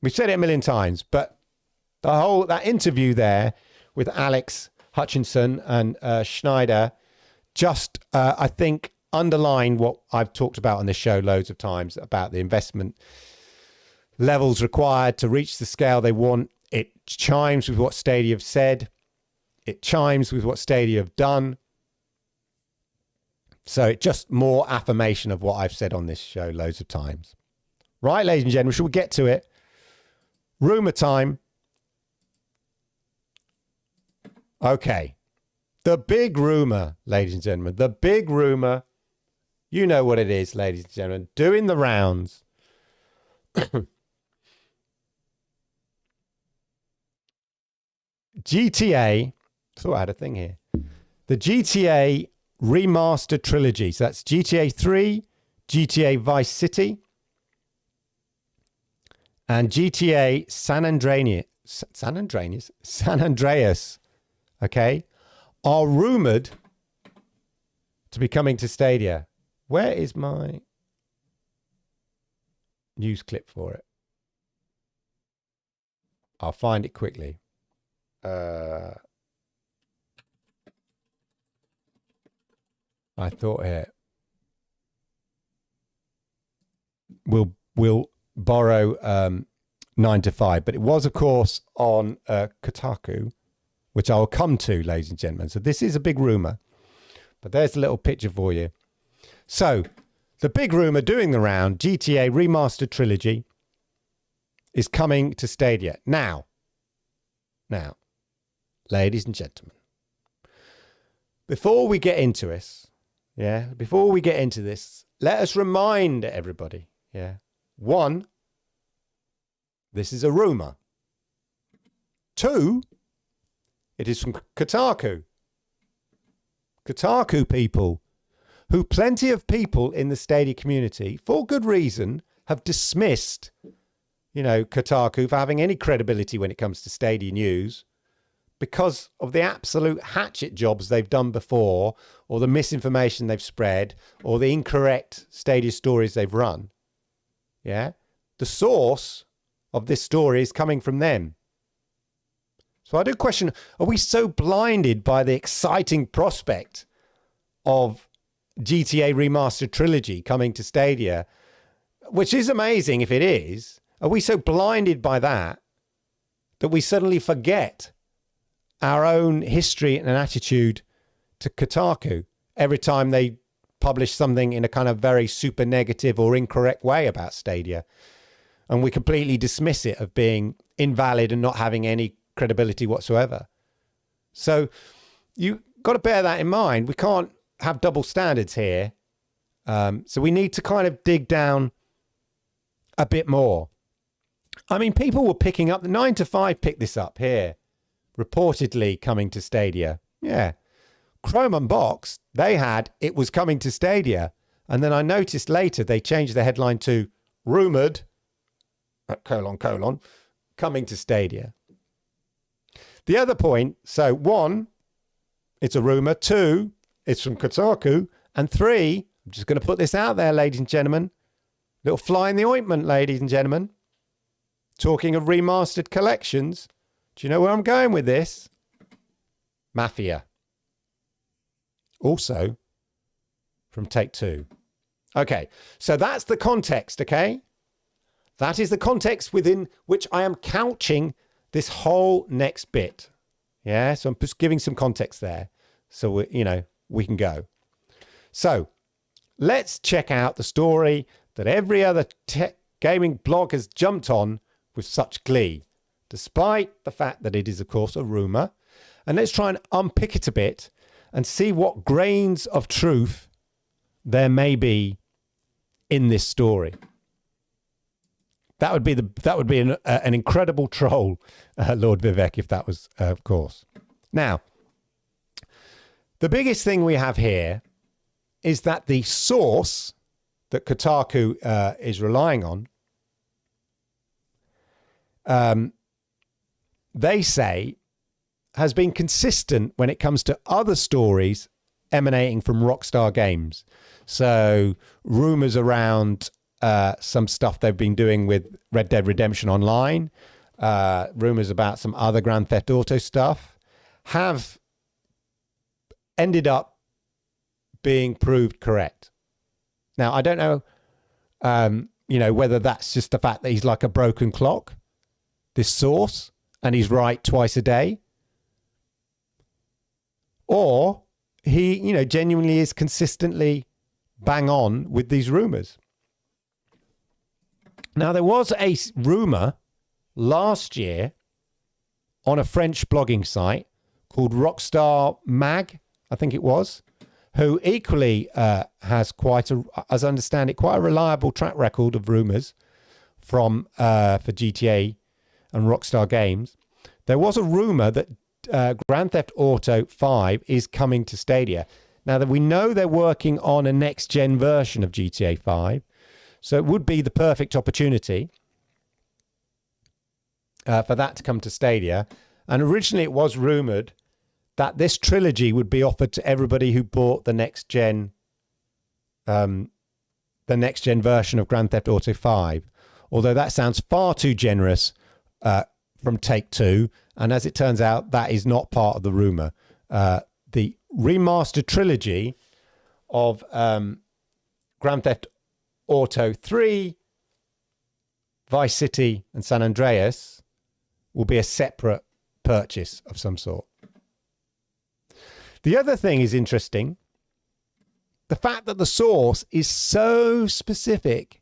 We've said it a million times, but that interview there with Alex Hutchinson and Schneider just, I think, underline what I've talked about on this show loads of times about the investment levels required to reach the scale they want. It chimes with what Stadia have said. It chimes with what Stadia have done. So it's just more affirmation of what I've said on this show loads of times. Right, ladies and gentlemen, shall we get to it? Rumour time. Okay. The big rumour, ladies and gentlemen. The big rumour. You know what it is, ladies and gentlemen. Doing the rounds. GTA. Thought I had a thing here. The GTA remastered trilogy. So that's GTA 3, GTA Vice City, and GTA San Andreas, okay, are rumored to be coming to Stadia. Where is my news clip for it? I'll find it quickly. I thought here we'll borrow 9 to 5, but it was, of course, on Kotaku, which I'll come to, ladies and gentlemen. So this is a big rumor, but there's a little picture for you. So the big rumor doing the round, GTA Remastered Trilogy, is coming to Stadia. Now, ladies and gentlemen, before we get into this, let us remind everybody, one, this is a rumor. Two, it is from Kotaku. Kotaku people, who plenty of people in the Stadia community, for good reason, have dismissed, Kotaku for having any credibility when it comes to Stadia news, because of the absolute hatchet jobs they've done before, or the misinformation they've spread, or the incorrect Stadia stories they've run. Yeah? The source of this story is coming from them. So I do question, are we so blinded by the exciting prospect of GTA Remastered Trilogy coming to Stadia, which is amazing if it is, are we so blinded by that we suddenly forget our own history and attitude to Kotaku every time they publish something in a kind of very super negative or incorrect way about Stadia, and we completely dismiss it of being invalid and not having any credibility whatsoever? So you got to bear that in mind. We can't have double standards here. So we need to kind of dig down a bit more. I mean, people were picking up, the 9 to 5 picked this up here, reportedly coming to Stadia. Yeah. Chrome Unboxed, they had, it was coming to Stadia. And then I noticed later they changed the headline to rumoured, : coming to Stadia. The other point, so 1, it's a rumour. 2, it's from Kotaku. And 3, I'm just going to put this out there, ladies and gentlemen. Little fly in the ointment, ladies and gentlemen. Talking of remastered collections, do you know where I'm going with this? Mafia. Also from Take-Two. Okay, so that's the context, okay? That is the context within which I am couching this whole next bit. Yeah, so I'm just giving some context there. So, we can go. So, let's check out the story that every other tech gaming blog has jumped on with such glee, despite the fact that it is, of course, a rumour. And let's try and unpick it a bit and see what grains of truth there may be in this story. That would be an incredible troll, Lord Vivek, if that was, of course. Now, the biggest thing we have here is that the source that Kotaku is relying on, they say, has been consistent when it comes to other stories emanating from Rockstar Games. So rumors around some stuff they've been doing with Red Dead Redemption Online, rumors about some other Grand Theft Auto stuff, have ended up being proved correct. Now, I don't know, whether that's just the fact that he's like a broken clock, this source, and he's right twice a day, or he, genuinely is consistently bang on with these rumors. Now, there was a rumor last year on a French blogging site called Rockstar Mag, I think it was, who equally has as I understand it, quite a reliable track record of rumors for GTA and Rockstar Games. There was a rumor that Grand Theft Auto 5 is coming to Stadia. Now that we know they're working on a next-gen version of GTA 5, so it would be the perfect opportunity for that to come to Stadia. And originally it was rumored that this trilogy would be offered to everybody who bought the next-gen version of Grand Theft Auto 5. Although that sounds far too generous from Take-Two. And as it turns out, that is not part of the rumor. The remastered trilogy of Grand Theft Auto 3, Vice City, and San Andreas will be a separate purchase of some sort. The other thing is interesting. The fact that the source is so specific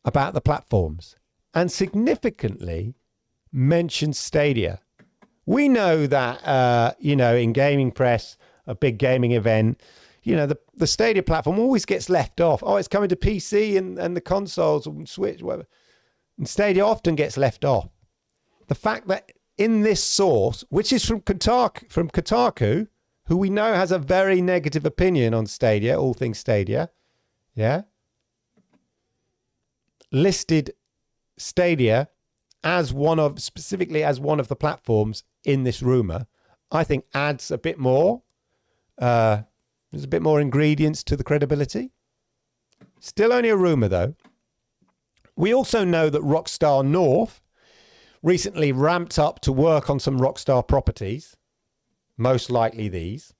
about the platforms and significantly mentions Stadia. We know that, in gaming press, a big gaming event, the Stadia platform always gets left off. Oh, it's coming to PC and the consoles and Switch, whatever. And Stadia often gets left off. The fact that in this source, which is from Kotaku, who we know has a very negative opinion on Stadia, all things Stadia, yeah, listed Stadia specifically as one of the platforms in this rumor, I think adds a bit more. There's a bit more ingredients to the credibility. Still only a rumor, though. We also know that Rockstar North recently ramped up to work on some Rockstar properties, most likely these.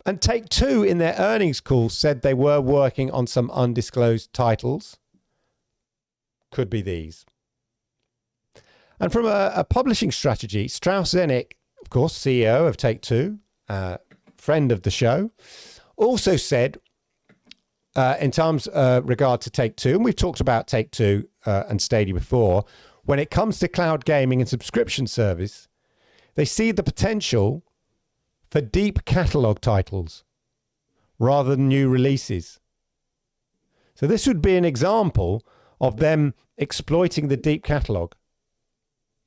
And Take-Two in their earnings call said they were working on some undisclosed titles. Could be these. And from a publishing strategy, Strauss Zelnick, of course, CEO of Take-Two, friend of the show, also said, in terms regard to Take-Two, and we've talked about Take-Two and Stadia before, when it comes to cloud gaming and subscription service, they see the potential for deep catalog titles rather than new releases. So this would be an example of them exploiting the deep catalog,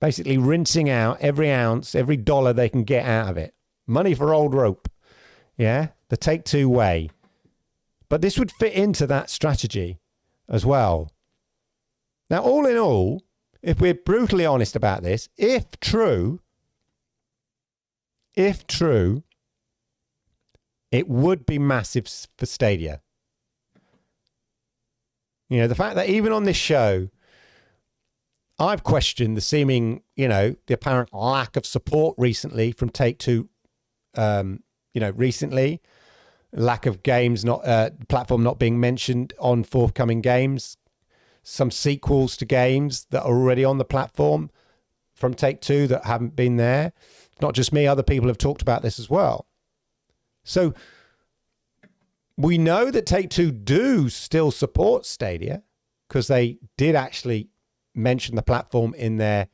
basically rinsing out every ounce, every dollar they can get out of it. Money for old rope. Yeah, the Take-Two way. But this would fit into that strategy as well. Now, all in all, if we're brutally honest about this, if true, it would be massive for Stadia. You know, the fact that even on this show, I've questioned the seeming, the apparent lack of support recently from Take-Two, recently, lack of games, platform not being mentioned on forthcoming games, some sequels to games that are already on the platform from Take-Two that haven't been there. Not just me, other people have talked about this as well. So we know that Take-Two do still support Stadia because they did actually mention the platform in their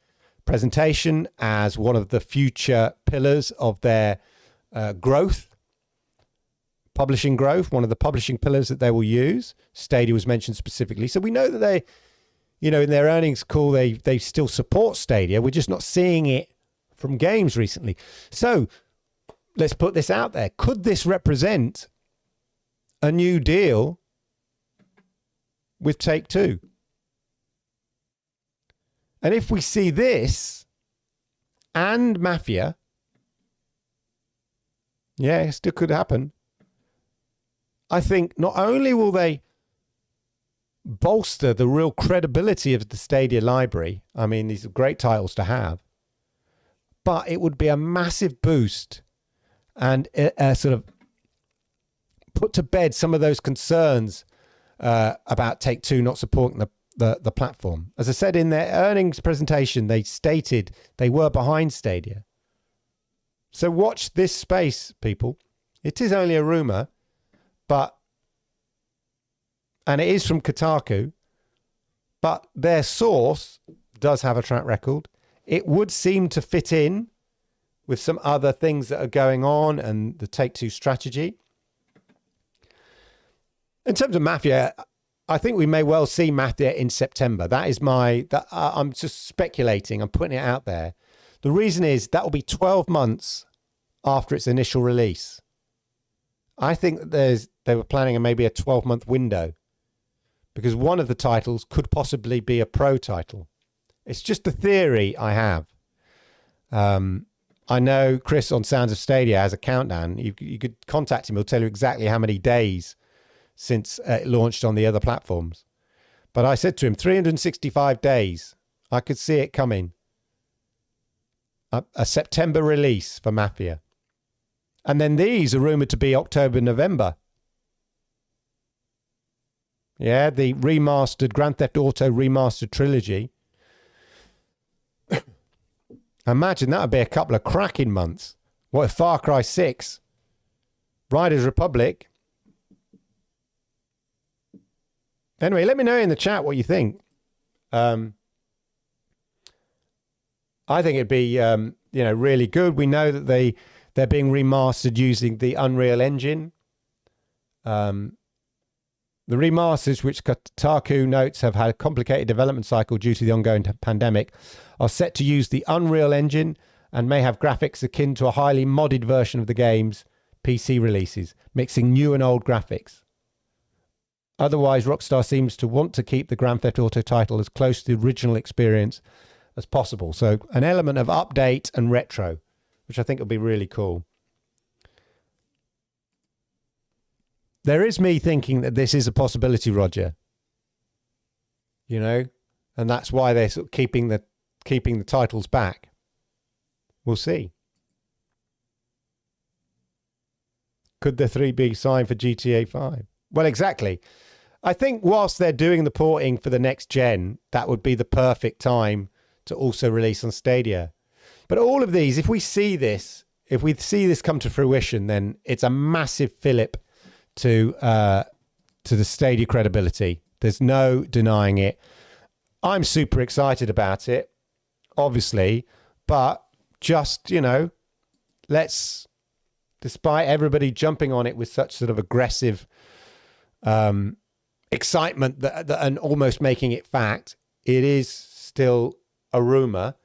presentation as one of the future pillars of their growth, publishing growth, one of the publishing pillars that they will use. Stadia was mentioned specifically. So we know that they, in their earnings call, they still support Stadia. We're just not seeing it from games recently. So let's put this out there. Could this represent a new deal with Take-Two? And if we see this and Mafia, yeah, it still could happen. I think not only will they bolster the real credibility of the Stadia library, I mean, these are great titles to have, but it would be a massive boost and sort of put to bed some of those concerns about Take-Two not supporting the platform. As I said in their earnings presentation, they stated they were behind Stadia. So watch this space, people. It is only a rumor, and it is from Kotaku, but their source does have a track record. It would seem to fit in with some other things that are going on and the Take-Two strategy. In terms of Mafia, I think we may well see Mafia in September. I'm just speculating. I'm putting it out there. The reason is that will be 12 months after its initial release. I think that they were planning maybe a 12-month window because one of the titles could possibly be a pro title. It's just a theory I have. I know Chris on Sounds of Stadia has a countdown. You could contact him. He'll tell you exactly how many days since it launched on the other platforms. But I said to him, 365 days. I could see it coming. A September release for Mafia. And then these are rumoured to be October, November. Yeah, the remastered Grand Theft Auto remastered trilogy. Imagine that would be a couple of cracking months. What if Far Cry 6, Riders Republic? Anyway, let me know in the chat what you think. I think it'd be really good. We know that they're being remastered using the Unreal Engine. The remasters, which Kotaku notes have had a complicated development cycle due to the ongoing pandemic, are set to use the Unreal Engine and may have graphics akin to a highly modded version of the game's PC releases, mixing new and old graphics. Otherwise, Rockstar seems to want to keep the Grand Theft Auto title as close to the original experience as possible. So an element of update and retro, which I think will be really cool. There is me thinking that this is a possibility, Roger. And that's why they're sort of keeping the titles back. We'll see. Could the 3 be signed for GTA 5? Well, exactly. I think whilst they're doing the porting for the next gen, that would be the perfect time to also release on Stadia. But all of these, if we see this come to fruition, then it's a massive fillip to the Stadia credibility. There's no denying it. I'm super excited about it, obviously, but just, let's, despite everybody jumping on it with such sort of aggressive excitement and almost making it fact. It is still a rumor,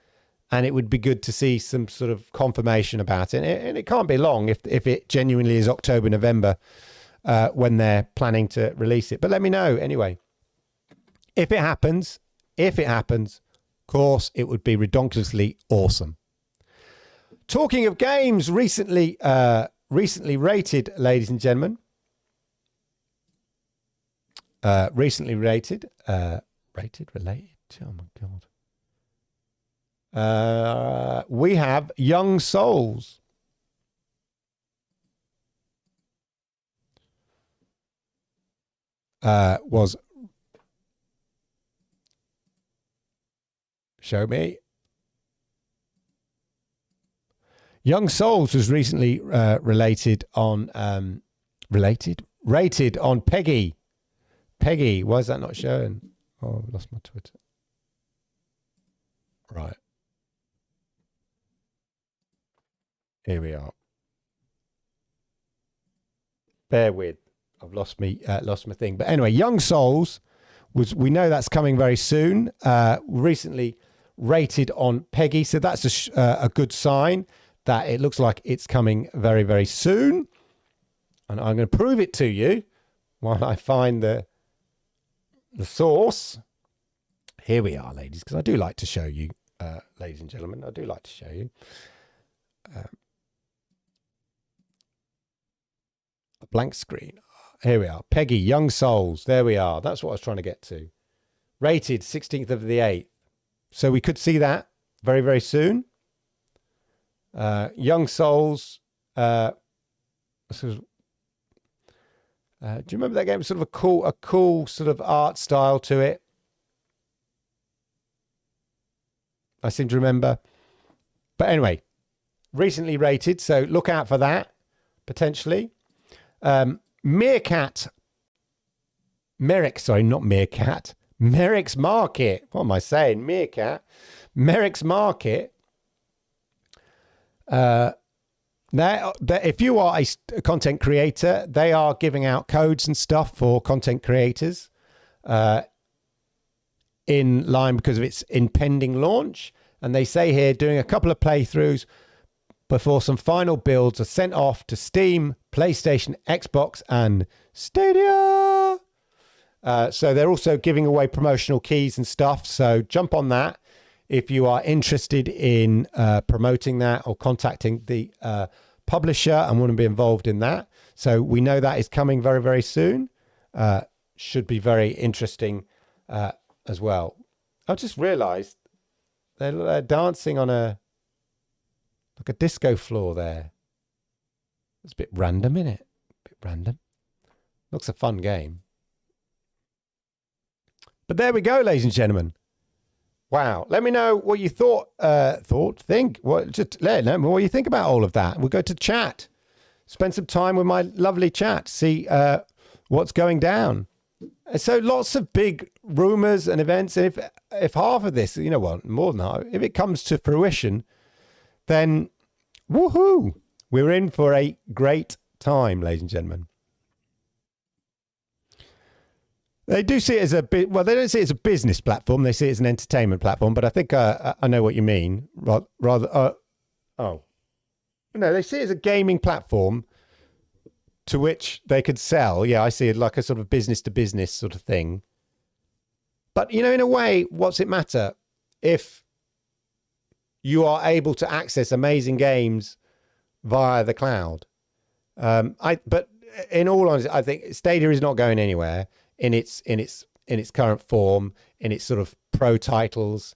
and it would be good to see some sort of confirmation about it. And it can't be long if it genuinely is October, November when they're planning to release it. But let me know anyway. If it happens, of course, it would be redonkulously awesome. Talking of games recently rated, ladies and gentlemen. Related. Oh my God. We have Young Souls. Show me. Young Souls was recently rated on Peggy. Peggy, why is that not showing? Oh, I've lost my Twitter. Right. Here we are. Bear with. I've lost my thing. But anyway, Young Souls we know that's coming very soon. Recently rated on Peggy, so that's a good sign that it looks like it's coming very, very soon. And I'm going to prove it to you while I find the source. Here we are, ladies, because I do like to show you, ladies and gentlemen. I do like to show you. A blank screen. Here we are. Peggy, Young Souls. There we are. That's what I was trying to get to. Rated 16th of the 8th. So we could see that very, very soon. Young Souls. Do you remember that game? Sort of a cool sort of art style to it. I seem to remember. But anyway, recently rated, so look out for that, potentially. Merrick's Market. What am I saying? Merrick's Market. Now, if you are a content creator, they are giving out codes and stuff for content creators in line because of its impending launch. And they say here, doing a couple of playthroughs before some final builds are sent off to Steam, PlayStation, Xbox, and Stadia. So they're also giving away promotional keys and stuff. So jump on that if you are interested in promoting that or contacting the publisher and want to be involved in that. So we know that is coming very, very soon. Should be very interesting as well. I just realized they're dancing on a disco floor there. It's a bit random, isn't it? A bit random. Looks a fun game. But there we go, ladies and gentlemen. Wow. Let me know what you think. Just let me know what you think about all of that. We'll go to chat. Spend some time with my lovely chat. See what's going down. So lots of big rumors and events. And if half of this, you know what, more than half, if it comes to fruition, then woohoo, we're in for a great time, ladies and gentlemen. They do see it as they don't see it as a business platform. They see it as an entertainment platform, but I think I know what you mean. No, they see it as a gaming platform to which they could sell. Yeah, I see it like a sort of business to business sort of thing. But, you know, in a way, what's it matter if you are able to access amazing games via the cloud? But in all honesty, I think Stadia is not going anywhere in its current form, in its sort of pro titles,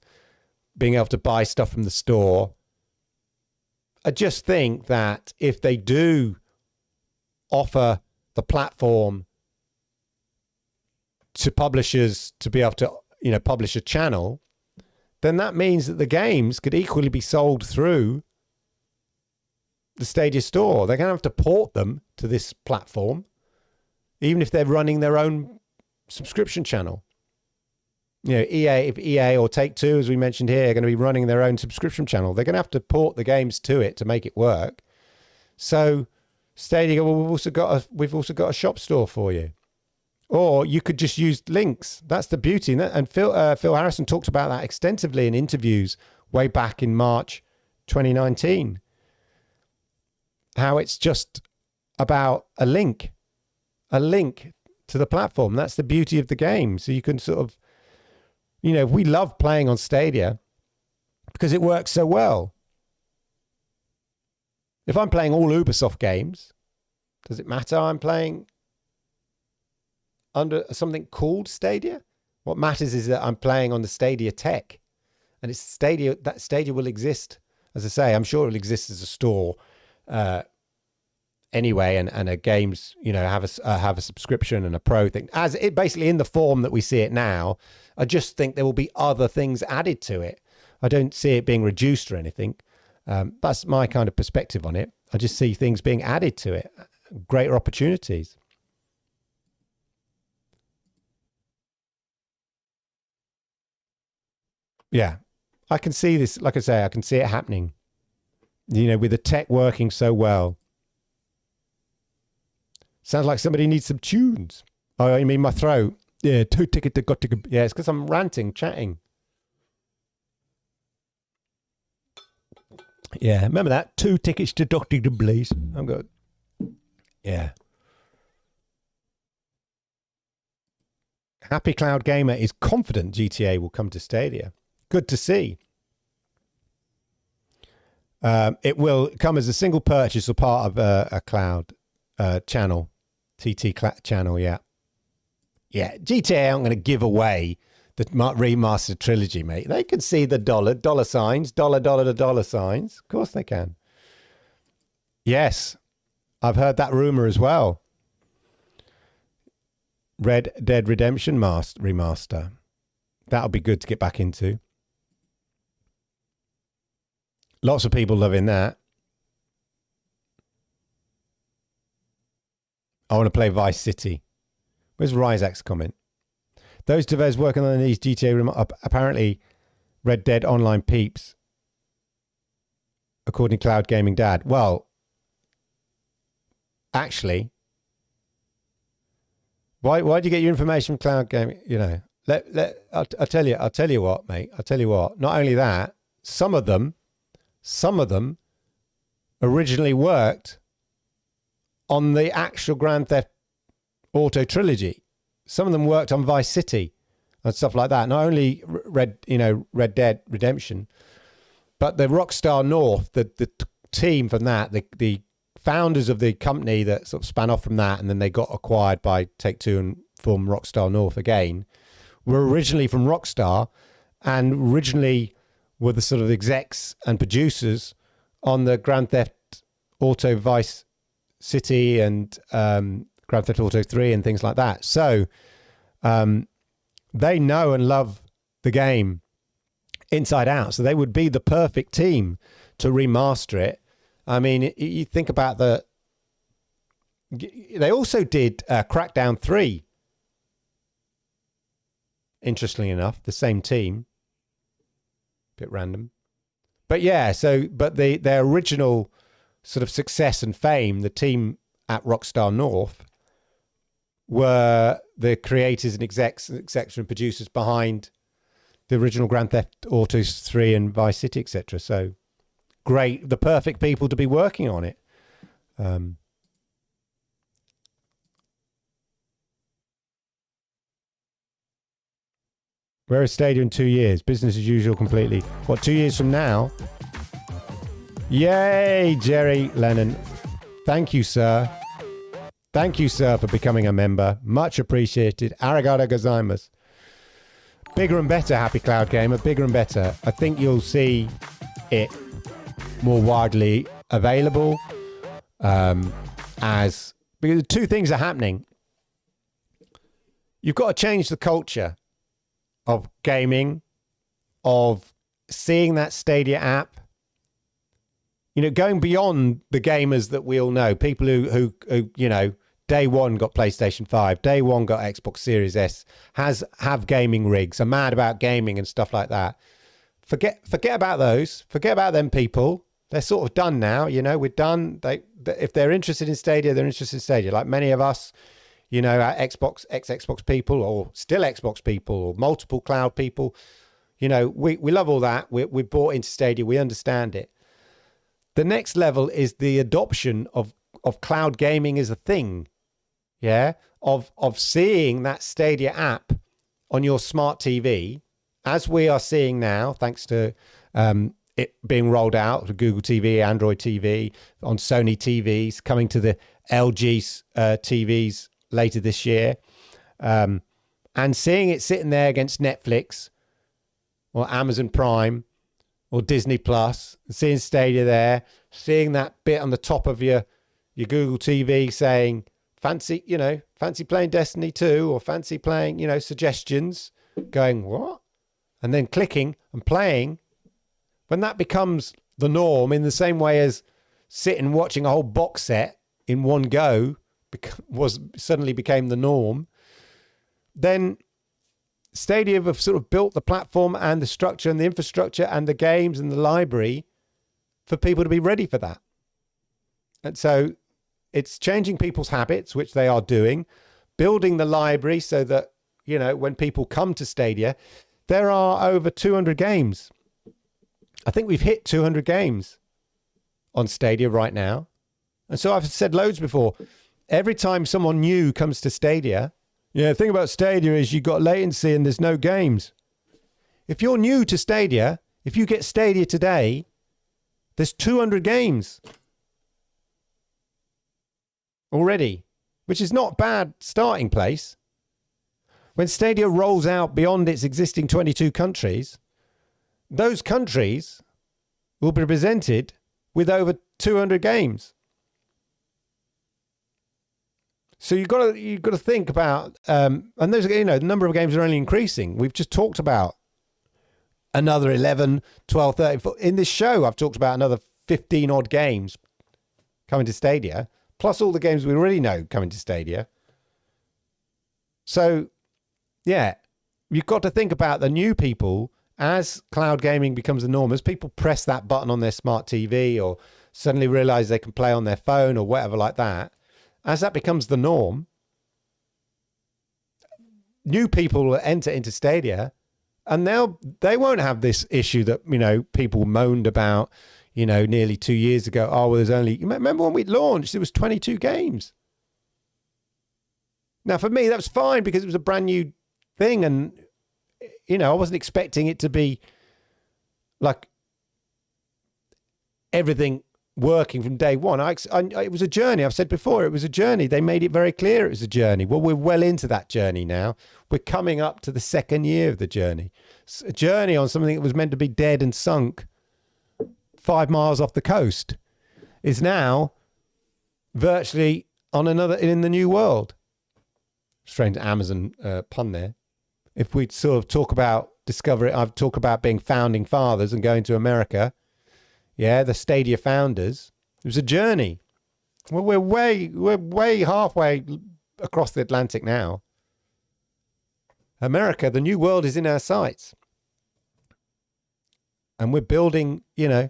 being able to buy stuff from the store. I just think that if they do offer the platform to publishers to be able to, you know, publish a channel, then that means that the games could equally be sold through the Stadia store. They're going to have to port them to this platform, even if they're running their own subscription channel. You know, if EA or Take-Two, as we mentioned here, are going to be running their own subscription channel, they're going to have to port the games to it to make it work. So Stadia, well, we've also got a shop store for you. Or you could just use links. That's the beauty. And Phil Harrison talked about that extensively in interviews way back in March 2019. How it's just about a link to the platform. That's the beauty of the game. So you can sort of, we love playing on Stadia because it works so well. If I'm playing all Ubisoft games, does it matter I'm playing under something called Stadia? What matters is that I'm playing on the Stadia tech, and it's Stadia. That Stadia will exist, as I say. I'm sure it will exist as a store anyway, and a games have a subscription and a pro thing, as it basically in the form that we see it now. I just think there will be other things added to it. I don't see it being reduced or anything. That's my kind of perspective on it. I just see things being added to it, greater opportunities. Yeah, I can see this. Like I say, I can see it happening, with the tech working so well. Sounds like somebody needs some tunes. Oh, you mean my throat? Yeah, 2 ticket to got to. Yeah, it's because I'm ranting, chatting. Yeah, remember that? 2 tickets to Dr. Blaze. I'm good. Yeah. Happy Cloud Gamer is confident GTA will come to Stadia. Good to see. It will come as a single purchase or part of a cloud channel. TT channel, yeah. Yeah, GTA aren't going to give away the remastered trilogy, mate. They can see the dollar signs, dollar signs. Of course they can. Yes, I've heard that rumor as well. Red Dead Redemption remaster. That'll be good to get back into. Lots of people loving that. I want to play Vice City. Where's Ryzak's comment? Those devs working on these GTA apparently Red Dead Online peeps, according to Cloud Gaming Dad. Well, actually, why do you get your information from Cloud Gaming? I'll tell you what, mate. I'll tell you what. Not only that, some of them originally worked on the actual Grand Theft Auto trilogy. Some of them worked on Vice City and stuff like that. Not only Red Dead Redemption, but the Rockstar North, the team from that, the founders of the company that sort of span off from that, and then they got acquired by Take-Two and formed Rockstar North again, were originally from Rockstar, and originally were the sort of execs and producers on the Grand Theft Auto Vice City and Grand Theft Auto 3 and things like that. So they know and love the game inside out. So they would be the perfect team to remaster it. I mean, you think about they also did Crackdown 3. Interestingly enough, the same team. Bit random. But yeah, but their original sort of success and fame, the team at Rockstar North, were the creators and execs and producers behind the original Grand Theft Auto 3 and Vice City, etc. So great, the perfect people to be working on it. Where is Stadia in 2 years? Business as usual completely. What, 2 years from now? Yay, Jerry Lennon. Thank you, sir. Thank you, sir, for becoming a member. Much appreciated. Arigato gozaimasu. Bigger and better, Happy Cloud Gamer. Bigger and better. I think you'll see it more widely available because 2 things are happening. You've got to change the culture of gaming, of seeing that Stadia app, going beyond the gamers that we all know, people who day one got PlayStation 5, day one got Xbox Series S, have gaming rigs, are mad about gaming and stuff like that. Forget about those. Forget about them people. They're sort of done now. We're done. If they're interested in Stadia, they're interested in Stadia. Like many of us, you know, our ex-Xbox people, or still Xbox people, or multiple cloud people. You know, we love all that. We're bought into Stadia. We understand it. The next level is the adoption of cloud gaming as a thing. Yeah. Of seeing that Stadia app on your smart TV, as we are seeing now, thanks to it being rolled out to Google TV, Android TV, on Sony TVs, coming to the LG TVs later this year, and seeing it sitting there against Netflix or Amazon Prime or Disney Plus, seeing Stadia there, seeing that bit on the top of your Google TV saying, fancy playing Destiny 2, or fancy playing, you know, suggestions, going, what? And then clicking and playing. When that becomes the norm, in the same way as sitting watching a whole box set in one go suddenly became the norm, then Stadia have sort of built the platform and the structure and the infrastructure and the games and the library for people to be ready for that. And so it's changing people's habits, which they are doing, building the library so that, you know, when people come to Stadia, there are over 200 games. I think we've hit 200 games on Stadia right now. And so I've said loads before, every time someone new comes to Stadia, the thing about Stadia is you've got latency and there's no games. If you're new to Stadia, if you get Stadia today, there's 200 games already, which is not a bad starting place. When Stadia rolls out beyond its existing 22 countries, those countries will be presented with over 200 games. So you've got to think about, and there's, you know, the number of games are only increasing. We've just talked about another 11, 12, 13. In this show, I've talked about another 15 odd games coming to Stadia, plus all the games we already know coming to Stadia. So, yeah, you've got to think about the new people as cloud gaming becomes the norm, as people press that button on their smart TV or suddenly realize they can play on their phone or whatever like that. As that becomes the norm, new people will enter into Stadia, and they won't have this issue that, you know, people moaned about, you know, nearly 2 years ago. Oh, well, there's only, remember when we launched, it was 22 games. Now, for me, that was fine because it was a brand new thing, and, you know, I wasn't expecting it to be like everything working from day one. It was a journey. I've said before, it was a journey. They made it very clear it was a journey. Well, we're well into that journey now. We're coming up to the second year of the journey. It's a journey on something that was meant to be dead and sunk 5 miles off the coast is now virtually on in the new world. Strange Amazon pun there. If we sort of talk about discovery, I've talked about being founding fathers and going to America. Yeah, the Stadia founders. It was a journey. Well, we're way halfway across the Atlantic now. America, the new world is in our sights. And we're building, you know,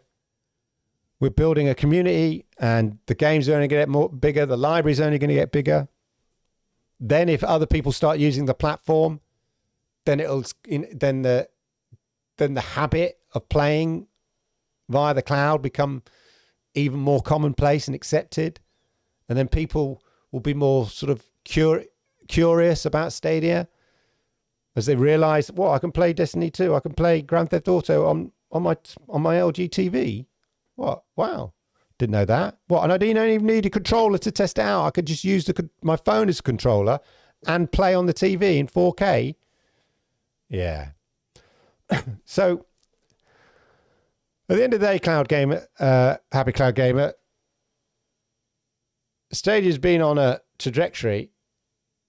we're building a community, and the games are only going to get bigger. The library's only going to get bigger. Then if other people start using the platform, then then the habit of playing via the cloud become even more commonplace and accepted. And then people will be more sort of curious about Stadia as they realize, well, I can play Destiny 2. I can play Grand Theft Auto on my LG TV. What? Wow. Didn't know that. What? And I didn't even need a controller to test it out. I could just use my phone as a controller and play on the TV in 4K. Yeah. So at the end of the day, cloud gamer, happy cloud gamer, Stadia's been on a trajectory,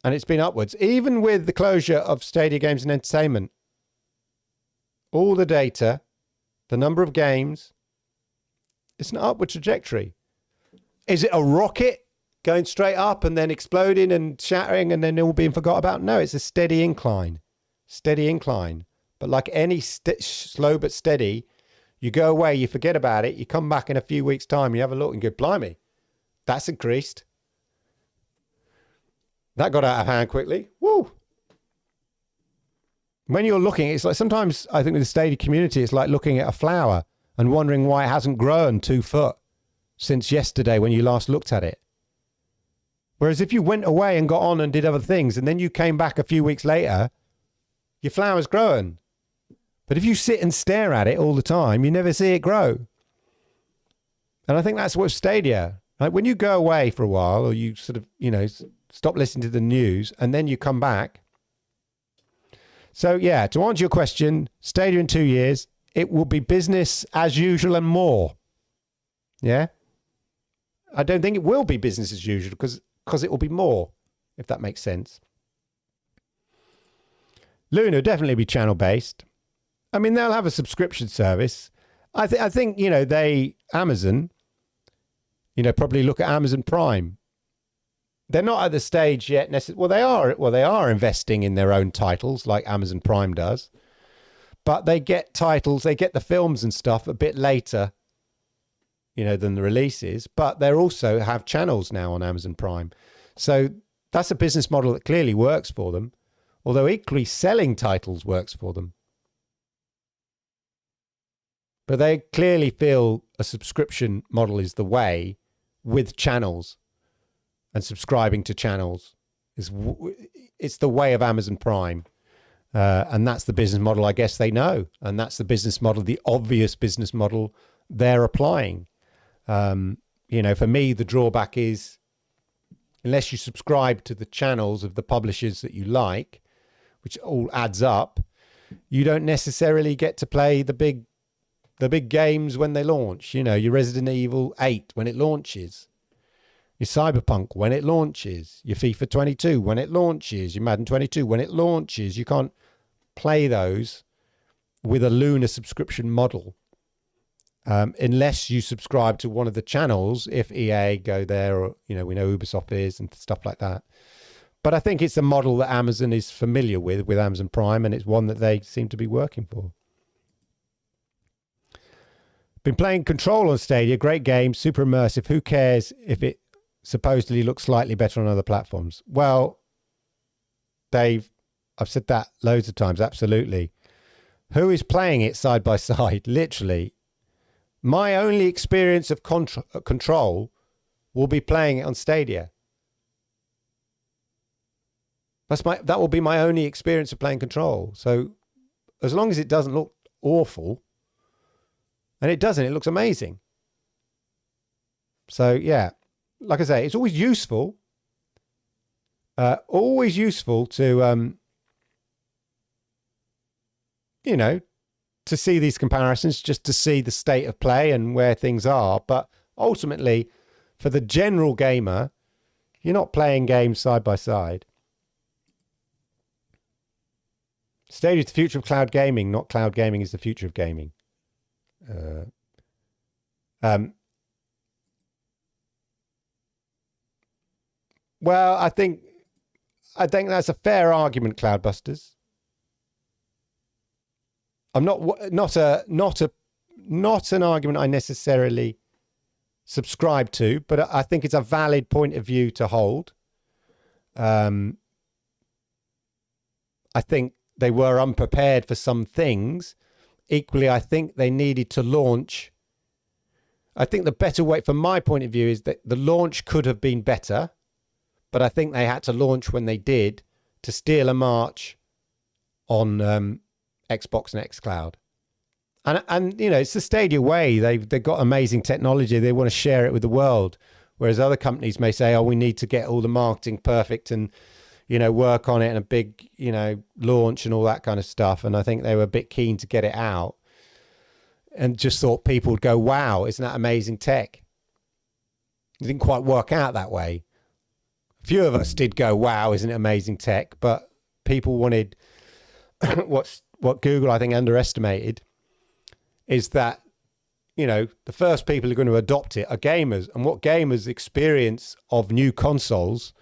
and it's been upwards. Even with the closure of Stadia Games and Entertainment, all the data, the number of games, it's an upward trajectory. Is it a rocket going straight up and then exploding and shattering and then all being forgot about? No, it's a steady incline. Steady incline. But like any slow but steady, you go away, you forget about it, you come back in a few weeks' time, you have a look and go, blimey, that's increased. That got out of hand quickly. Woo! When you're looking, it's like sometimes I think with the Stadia community, it's like looking at a flower and wondering why it hasn't grown 2 foot since yesterday when you last looked at it. Whereas if you went away and got on and did other things and then you came back a few weeks later, your flower's growing. But if you sit and stare at it all the time, you never see it grow. And I think that's what Stadia, like when you go away for a while or you sort of, stop listening to the news and then you come back. So yeah, to answer your question, Stadia in 2 years, it will be business as usual and more. Yeah. I don't think it will be business as usual because it will be more, if that makes sense. Luna will definitely be channel based. I mean, they'll have a subscription service. I think, Amazon, probably look at Amazon Prime. They're not at the stage yet necessarily. Well, they are investing in their own titles like Amazon Prime does. But they get titles, they get the films and stuff a bit later, than the releases. But they also have channels now on Amazon Prime. So that's a business model that clearly works for them. Although equally selling titles works for them. But they clearly feel a subscription model is the way with channels and subscribing to channels. It's the way of Amazon Prime. And that's the business model I guess they know. And that's the business model, the obvious business model they're applying. For me, the drawback is unless you subscribe to the channels of the publishers that you like, which all adds up, you don't necessarily get to play the big games when they launch. Your Resident Evil 8 when it launches, your Cyberpunk when it launches, your FIFA 22 when it launches, your Madden 22 when it launches. You can't play those with a Luna subscription model unless you subscribe to one of the channels, if EA go there, or we know Ubisoft is and stuff like that. But I think it's a model that Amazon is familiar with Amazon Prime, and it's one that they seem to be working for. Been playing Control on Stadia, great game, super immersive. Who cares if it supposedly looks slightly better on other platforms? Well, Dave, I've said that loads of times, absolutely. Who is playing it side by side? Literally. My only experience of Control will be playing it on Stadia. That will be my only experience of playing Control. So as long as it doesn't look awful, and it doesn't, it looks amazing. So yeah, like I say, it's always useful. Always useful to to see these comparisons, just to see the state of play and where things are. But ultimately, for the general gamer, you're not playing games side by side. Stadia is the future of cloud gaming, not cloud gaming is the future of gaming. Well, I think that's a fair argument, Cloudbusters. I'm not an argument I necessarily subscribe to, but I think it's a valid point of view to hold. I think they were unprepared for some things. Equally, I think they needed to launch. I think the better way, from my point of view, is that the launch could have been better, but I think they had to launch when they did to steal a march on Xbox and xCloud. And it's the Stadia way. They've got amazing technology. They want to share it with the world. Whereas other companies may say, oh, we need to get all the marketing perfect and work on it and a big, launch and all that kind of stuff. And I think they were a bit keen to get it out and just thought people would go, wow, isn't that amazing tech? It didn't quite work out that way. A few of us did go, wow, isn't it amazing tech? But people wanted what Google, I think, underestimated is that, the first people who are going to adopt it are gamers. And what gamers experience of new consoles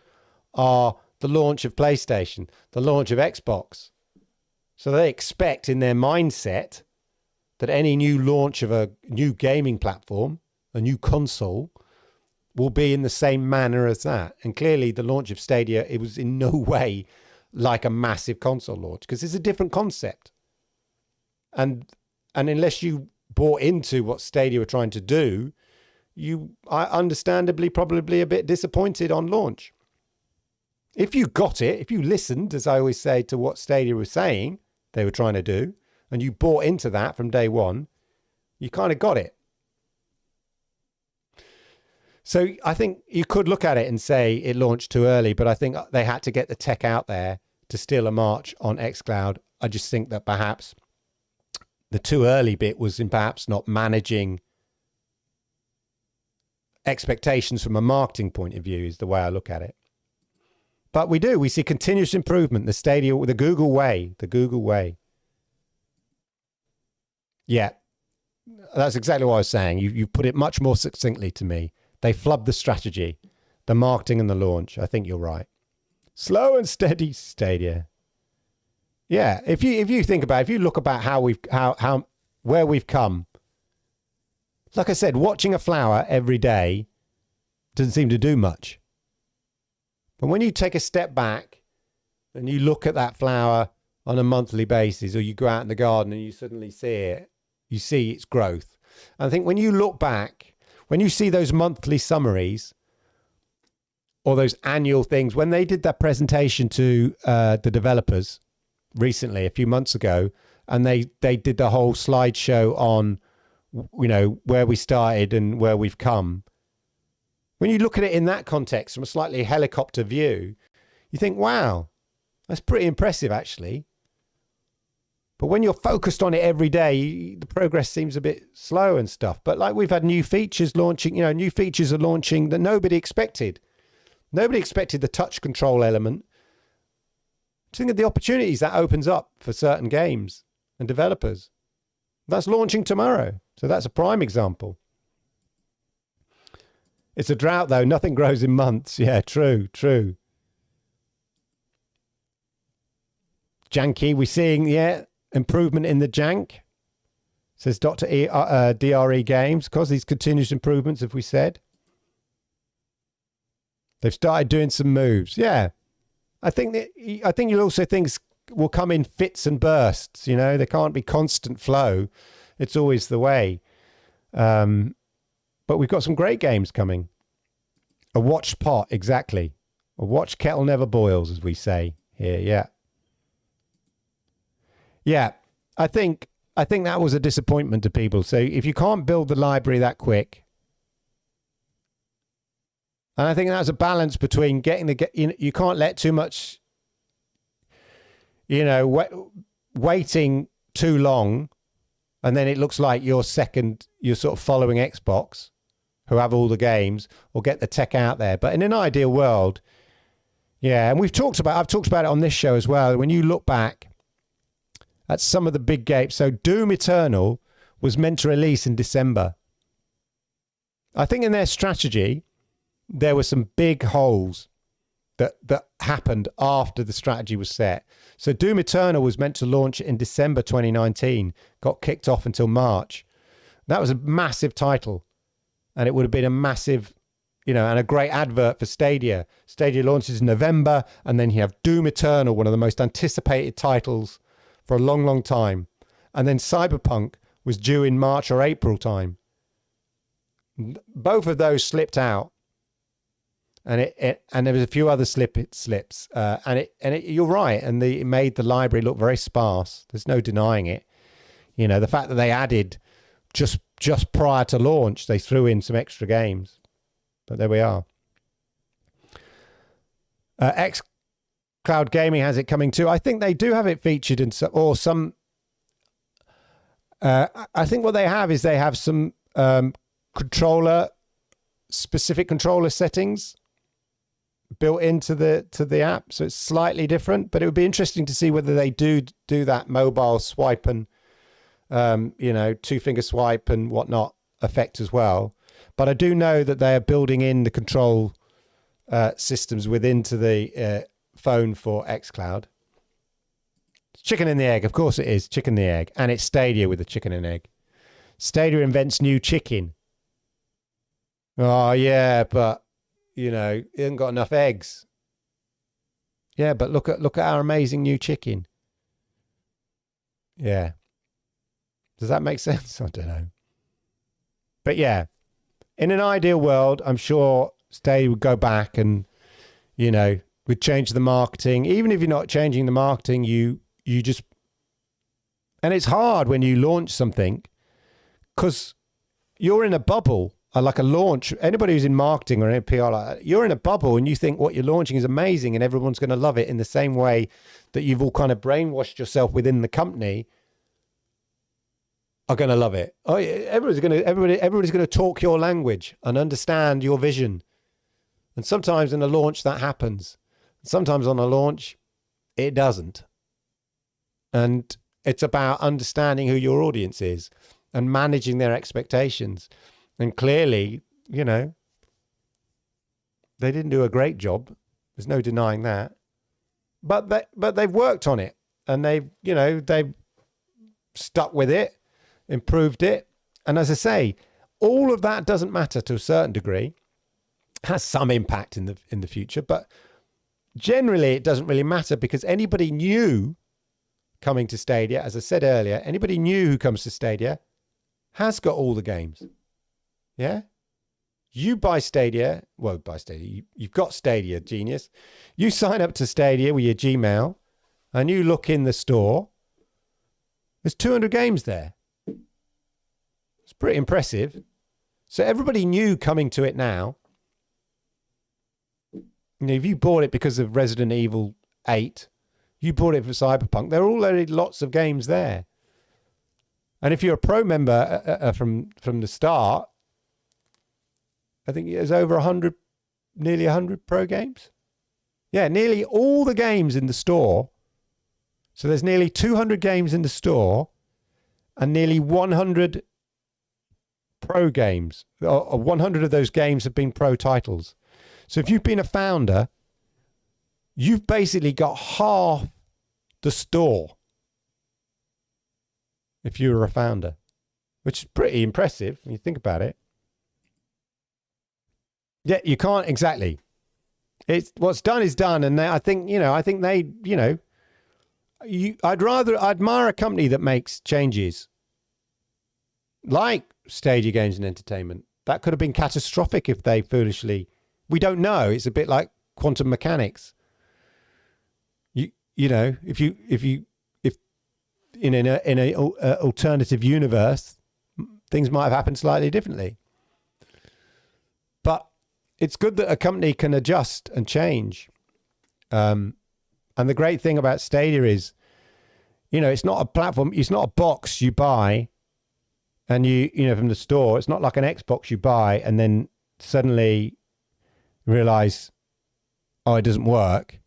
are the launch of PlayStation, the launch of Xbox. So they expect in their mindset that any new launch of a new gaming platform, a new console, will be in the same manner as that. And clearly the launch of Stadia, it was in no way like a massive console launch because it's a different concept. And unless you bought into what Stadia were trying to do, you are understandably probably a bit disappointed on launch. If you got it, if you listened, as I always say, to what Stadia was saying they were trying to do, and you bought into that from day one, you kind of got it. So I think you could look at it and say it launched too early, but I think they had to get the tech out there to steal a march on xCloud. I just think that perhaps the too early bit was in perhaps not managing expectations from a marketing point of view is the way I look at it. But we see continuous improvement, the Stadia, the Google way. Yeah, that's exactly what I was saying. You put it much more succinctly to me. They flubbed the strategy, the marketing and the launch. I think you're right. Slow and steady Stadia. Yeah, if you think about it, if you look about where we've come, like I said, watching a flower every day doesn't seem to do much. But when you take a step back and you look at that flower on a monthly basis, or you go out in the garden and you suddenly see it, you see its growth. And I think when you look back, when you see those monthly summaries or those annual things, when they did that presentation to the developers recently, a few months ago, and they did the whole slideshow on, where we started and where we've come. When you look at it in that context, from a slightly helicopter view, you think, wow, that's pretty impressive, actually. But when you're focused on it every day, the progress seems a bit slow and stuff. But like we've had new features launching, new features are launching that nobody expected. Nobody expected the touch control element. Think of the opportunities that opens up for certain games and developers. That's launching tomorrow. So that's a prime example. It's a drought, though. Nothing grows in months. Yeah, true. Janky, we're seeing, improvement in the jank, says Dr. DRE Games, because these continuous improvements, as we said. They've started doing some moves. Yeah. I think you'll also things will come in fits and bursts, They can't be constant flow. It's always the way. But we've got some great games coming. A watched pot, exactly. A watched kettle never boils, as we say here, yeah. Yeah, I think that was a disappointment to people. So if you can't build the library that quick, and I think that's a balance between you can't let too much, waiting too long, and then it looks like you're sort of following Xbox, who have all the games, or get the tech out there. But in an ideal world, yeah, and I've talked about it on this show as well. When you look back at some of the big games, so Doom Eternal was meant to release in December. I think in their strategy, there were some big holes that happened after the strategy was set. So Doom Eternal was meant to launch in December 2019, got kicked off until March. That was a massive title, and it would have been a massive, and a great advert for Stadia. Stadia launches in November, and then you have Doom Eternal, one of the most anticipated titles for a long, long time. And then Cyberpunk was due in March or April time. Both of those slipped out. And there was a few other slips. You're right. And it made the library look very sparse. There's no denying it. The fact that they added just prior to launch, they threw in some extra games. But there we are. xCloud Gaming has it coming too. I think they do have it featured in some. I think what they have is they have some specific controller settings built into the app, so it's slightly different. But it would be interesting to see whether they do that mobile swipe and two-finger swipe and whatnot effect as well. But I do know that they are building in the control systems into the phone for xCloud. Chicken and the egg, of course it is. Chicken and the egg, and it's Stadia with the chicken and egg. Stadia invents new chicken. Oh yeah, but you know, it hasn't got enough eggs. Yeah, but look at our amazing new chicken. Yeah. Does that make sense? I don't know. But yeah, in an ideal world, I'm sure Stadia would go back and, you know, would change the marketing. Even if you're not changing the marketing, you just, and it's hard when you launch something because you're in a bubble, like a launch. Anybody who's in marketing or in PR, like that, you're in a bubble and you think what you're launching is amazing and everyone's going to love it in the same way that you've all kind of brainwashed yourself within the company are going to love it. Oh, everybody's going to talk your language and understand your vision. And sometimes in a launch that happens. Sometimes on a launch, it doesn't. And it's about understanding who your audience is and managing their expectations. And clearly, you know, they didn't do a great job. There's no denying that. But they've worked on it and they've stuck with it, improved it. And as I say, all of that doesn't matter to a certain degree. Has some impact in the future, but generally it doesn't really matter because anybody new coming to Stadia, as I said earlier, anybody new who comes to Stadia has got all the games. Yeah? You buy Stadia, you've got Stadia, genius. You sign up to Stadia with your Gmail and you look in the store. There's 200 games there. It's pretty impressive. So everybody new coming to it now, you know, if you bought it because of Resident Evil 8, you bought it for Cyberpunk, there are already lots of games there. And if you're a pro member from the start, I think there's over 100, nearly 100 pro games. Yeah, nearly all the games in the store. So there's nearly 200 games in the store and nearly 100 pro games. 100 of those games have been pro titles. So if you've been a founder, you've basically got half the store if you were a founder, which is pretty impressive when you think about it. Yeah, you can't exactly. It's what's done is done, and I'd admire a company that makes changes like Stadia Games and Entertainment. That could have been catastrophic if they foolishly. We don't know. It's a bit like quantum mechanics. You know, if in an alternative universe, things might have happened slightly differently. But it's good that a company can adjust and change. And the great thing about Stadia is, you know, it's not a platform. It's not a box you buy, and you know from the store. It's not like an Xbox you buy and then suddenly realize, oh, it doesn't work,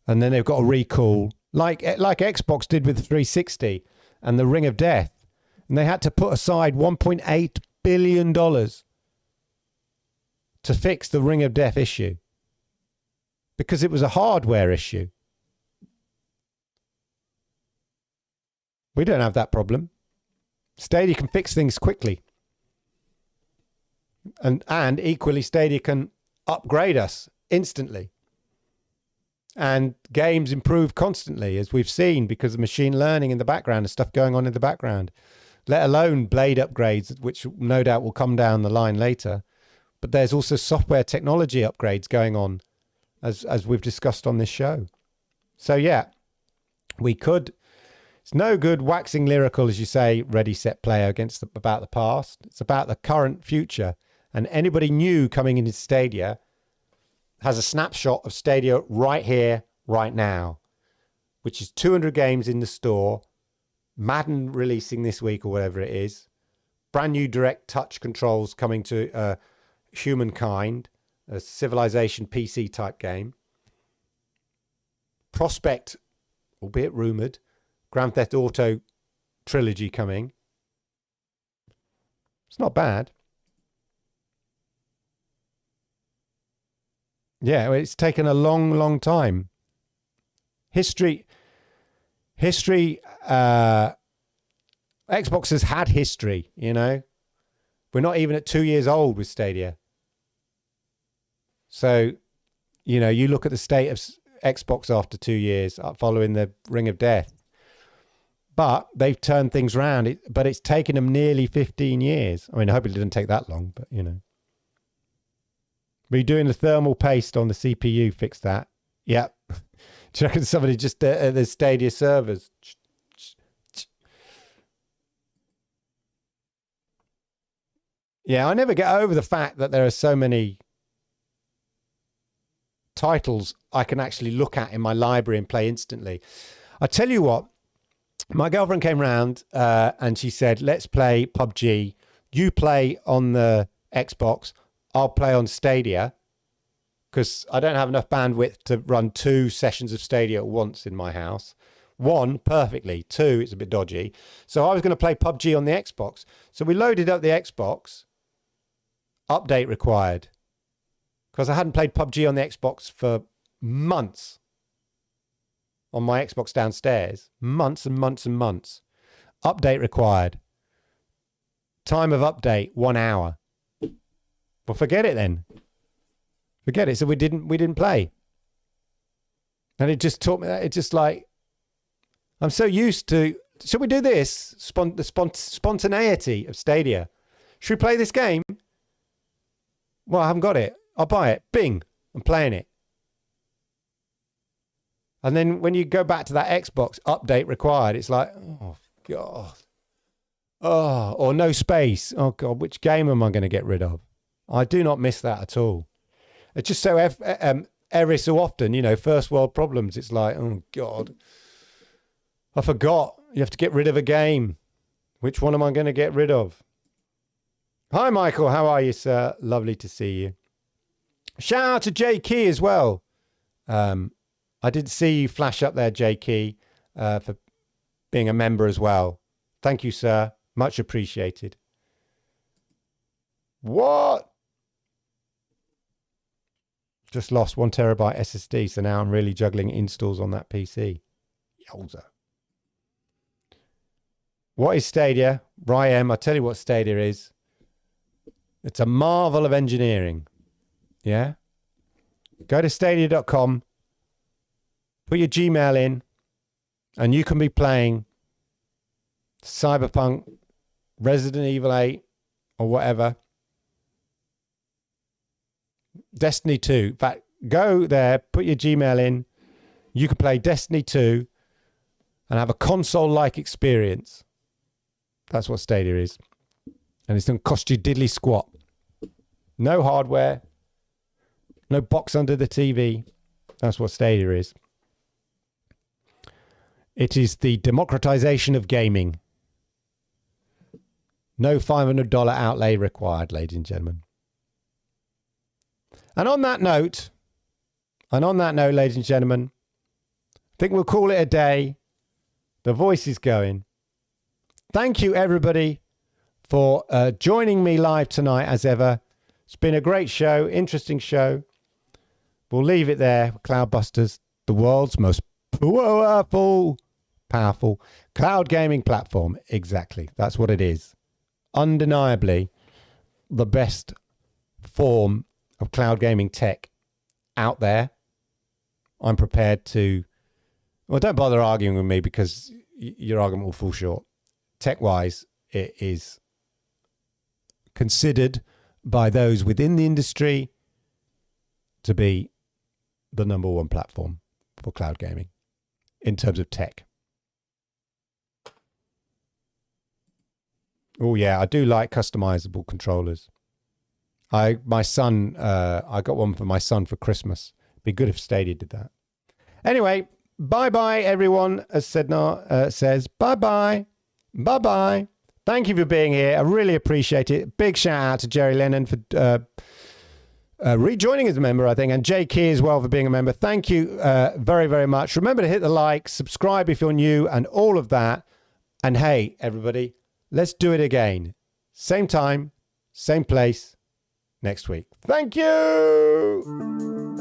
and then they've got a recall like Xbox did with 360 and the Ring of Death, and they had to put aside $1.8 billion to fix the Ring of Death issue because it was a hardware issue. We don't have that problem. Stadia can fix things quickly. And equally, Stadia can upgrade us instantly. And games improve constantly, as we've seen, because of machine learning in the background and stuff going on in the background, let alone blade upgrades, which no doubt will come down the line later. But there's also software technology upgrades going on, as we've discussed on this show. So, yeah, we could. It's no good waxing lyrical, as you say, ready, set, play about the past. It's about the current future. And anybody new coming into Stadia has a snapshot of Stadia right here, right now, which is 200 games in the store, Madden releasing this week or whatever it is, brand new direct touch controls coming to Humankind, a Civilization PC type game, Prospect, albeit rumoured, Grand Theft Auto trilogy coming. It's not bad. Yeah, it's taken a long, long time. History. Xbox has had history, you know. We're not even at 2 years old with Stadia. So, you know, you look at the state of Xbox after 2 years, following the ring of death. But they've turned things around. But it's taken them nearly 15 years. I mean, I hope it didn't take that long, but, you know. Redoing the thermal paste on the CPU fixed that. Yep. Do you reckon somebody just at the Stadia servers? Yeah, I never get over the fact that there are so many titles I can actually look at in my library and play instantly. I tell you what, my girlfriend came round and she said, let's play PUBG. You play on the Xbox. I'll play on Stadia, because I don't have enough bandwidth to run 2 sessions of Stadia at once in my house. 1, perfectly. 2, it's a bit dodgy. So I was going to play PUBG on the Xbox. So we loaded up the Xbox. Update required. Because I hadn't played PUBG on the Xbox for months. On my Xbox downstairs. Months and months and months. Update required. Time of update, 1 hour. Well, forget it then. Forget it. So we didn't play. And it just taught me that. It's just like, I'm so used to, should we do this? The spontaneity of Stadia. Should we play this game? Well, I haven't got it. I'll buy it. Bing. I'm playing it. And then when you go back to that Xbox, update required, it's like, oh, God. Oh, or no space. Oh, God, which game am I going to get rid of? I do not miss that at all. It's just so every so often, you know, first world problems. It's like, oh, God, I forgot. You have to get rid of a game. Which one am I going to get rid of? Hi, Michael. How are you, sir? Lovely to see you. Shout out to J Key as well. I did see you flash up there, J Key, for being a member as well. Thank you, sir. Much appreciated. What? Just lost 1 terabyte SSD, so now I'm really juggling installs on that PC. Yowza. What is Stadia? Ryan, I'll tell you what Stadia is. It's a marvel of engineering. Yeah? Go to stadia.com, put your Gmail in, and you can be playing Cyberpunk, Resident Evil 8, or whatever. Destiny 2. In fact, go there, put your Gmail in. You can play Destiny 2 and have a console-like experience. That's what Stadia is. And it's going to cost you diddly squat. No hardware. No box under the TV. That's what Stadia is. It is the democratization of gaming. No $500 outlay required, ladies and gentlemen. And on that note, ladies and gentlemen, I think we'll call it a day. The voice is going. Thank you, everybody, for joining me live tonight, as ever. It's been a great show, interesting show. We'll leave it there. Cloudbusters, the world's most powerful cloud gaming platform. Exactly. That's what it is. Undeniably, the best form of cloud gaming tech out there. I'm prepared to, well, don't bother arguing with me, because your argument will fall short. Tech-wise, it is considered by those within the industry to be the #1 platform for cloud gaming in terms of tech. Oh yeah, I do like customizable controllers. I got one for my son for Christmas. Be good if Stadia did that. Anyway, bye-bye, everyone. As Sednar says, bye-bye. Bye-bye. Thank you for being here. I really appreciate it. Big shout out to Jerry Lennon for rejoining as a member, I think, and Jay Key as well for being a member. Thank you very, very much. Remember to hit the like, subscribe if you're new, and all of that. And hey, everybody, let's do it again. Same time, same place, next week. Thank you.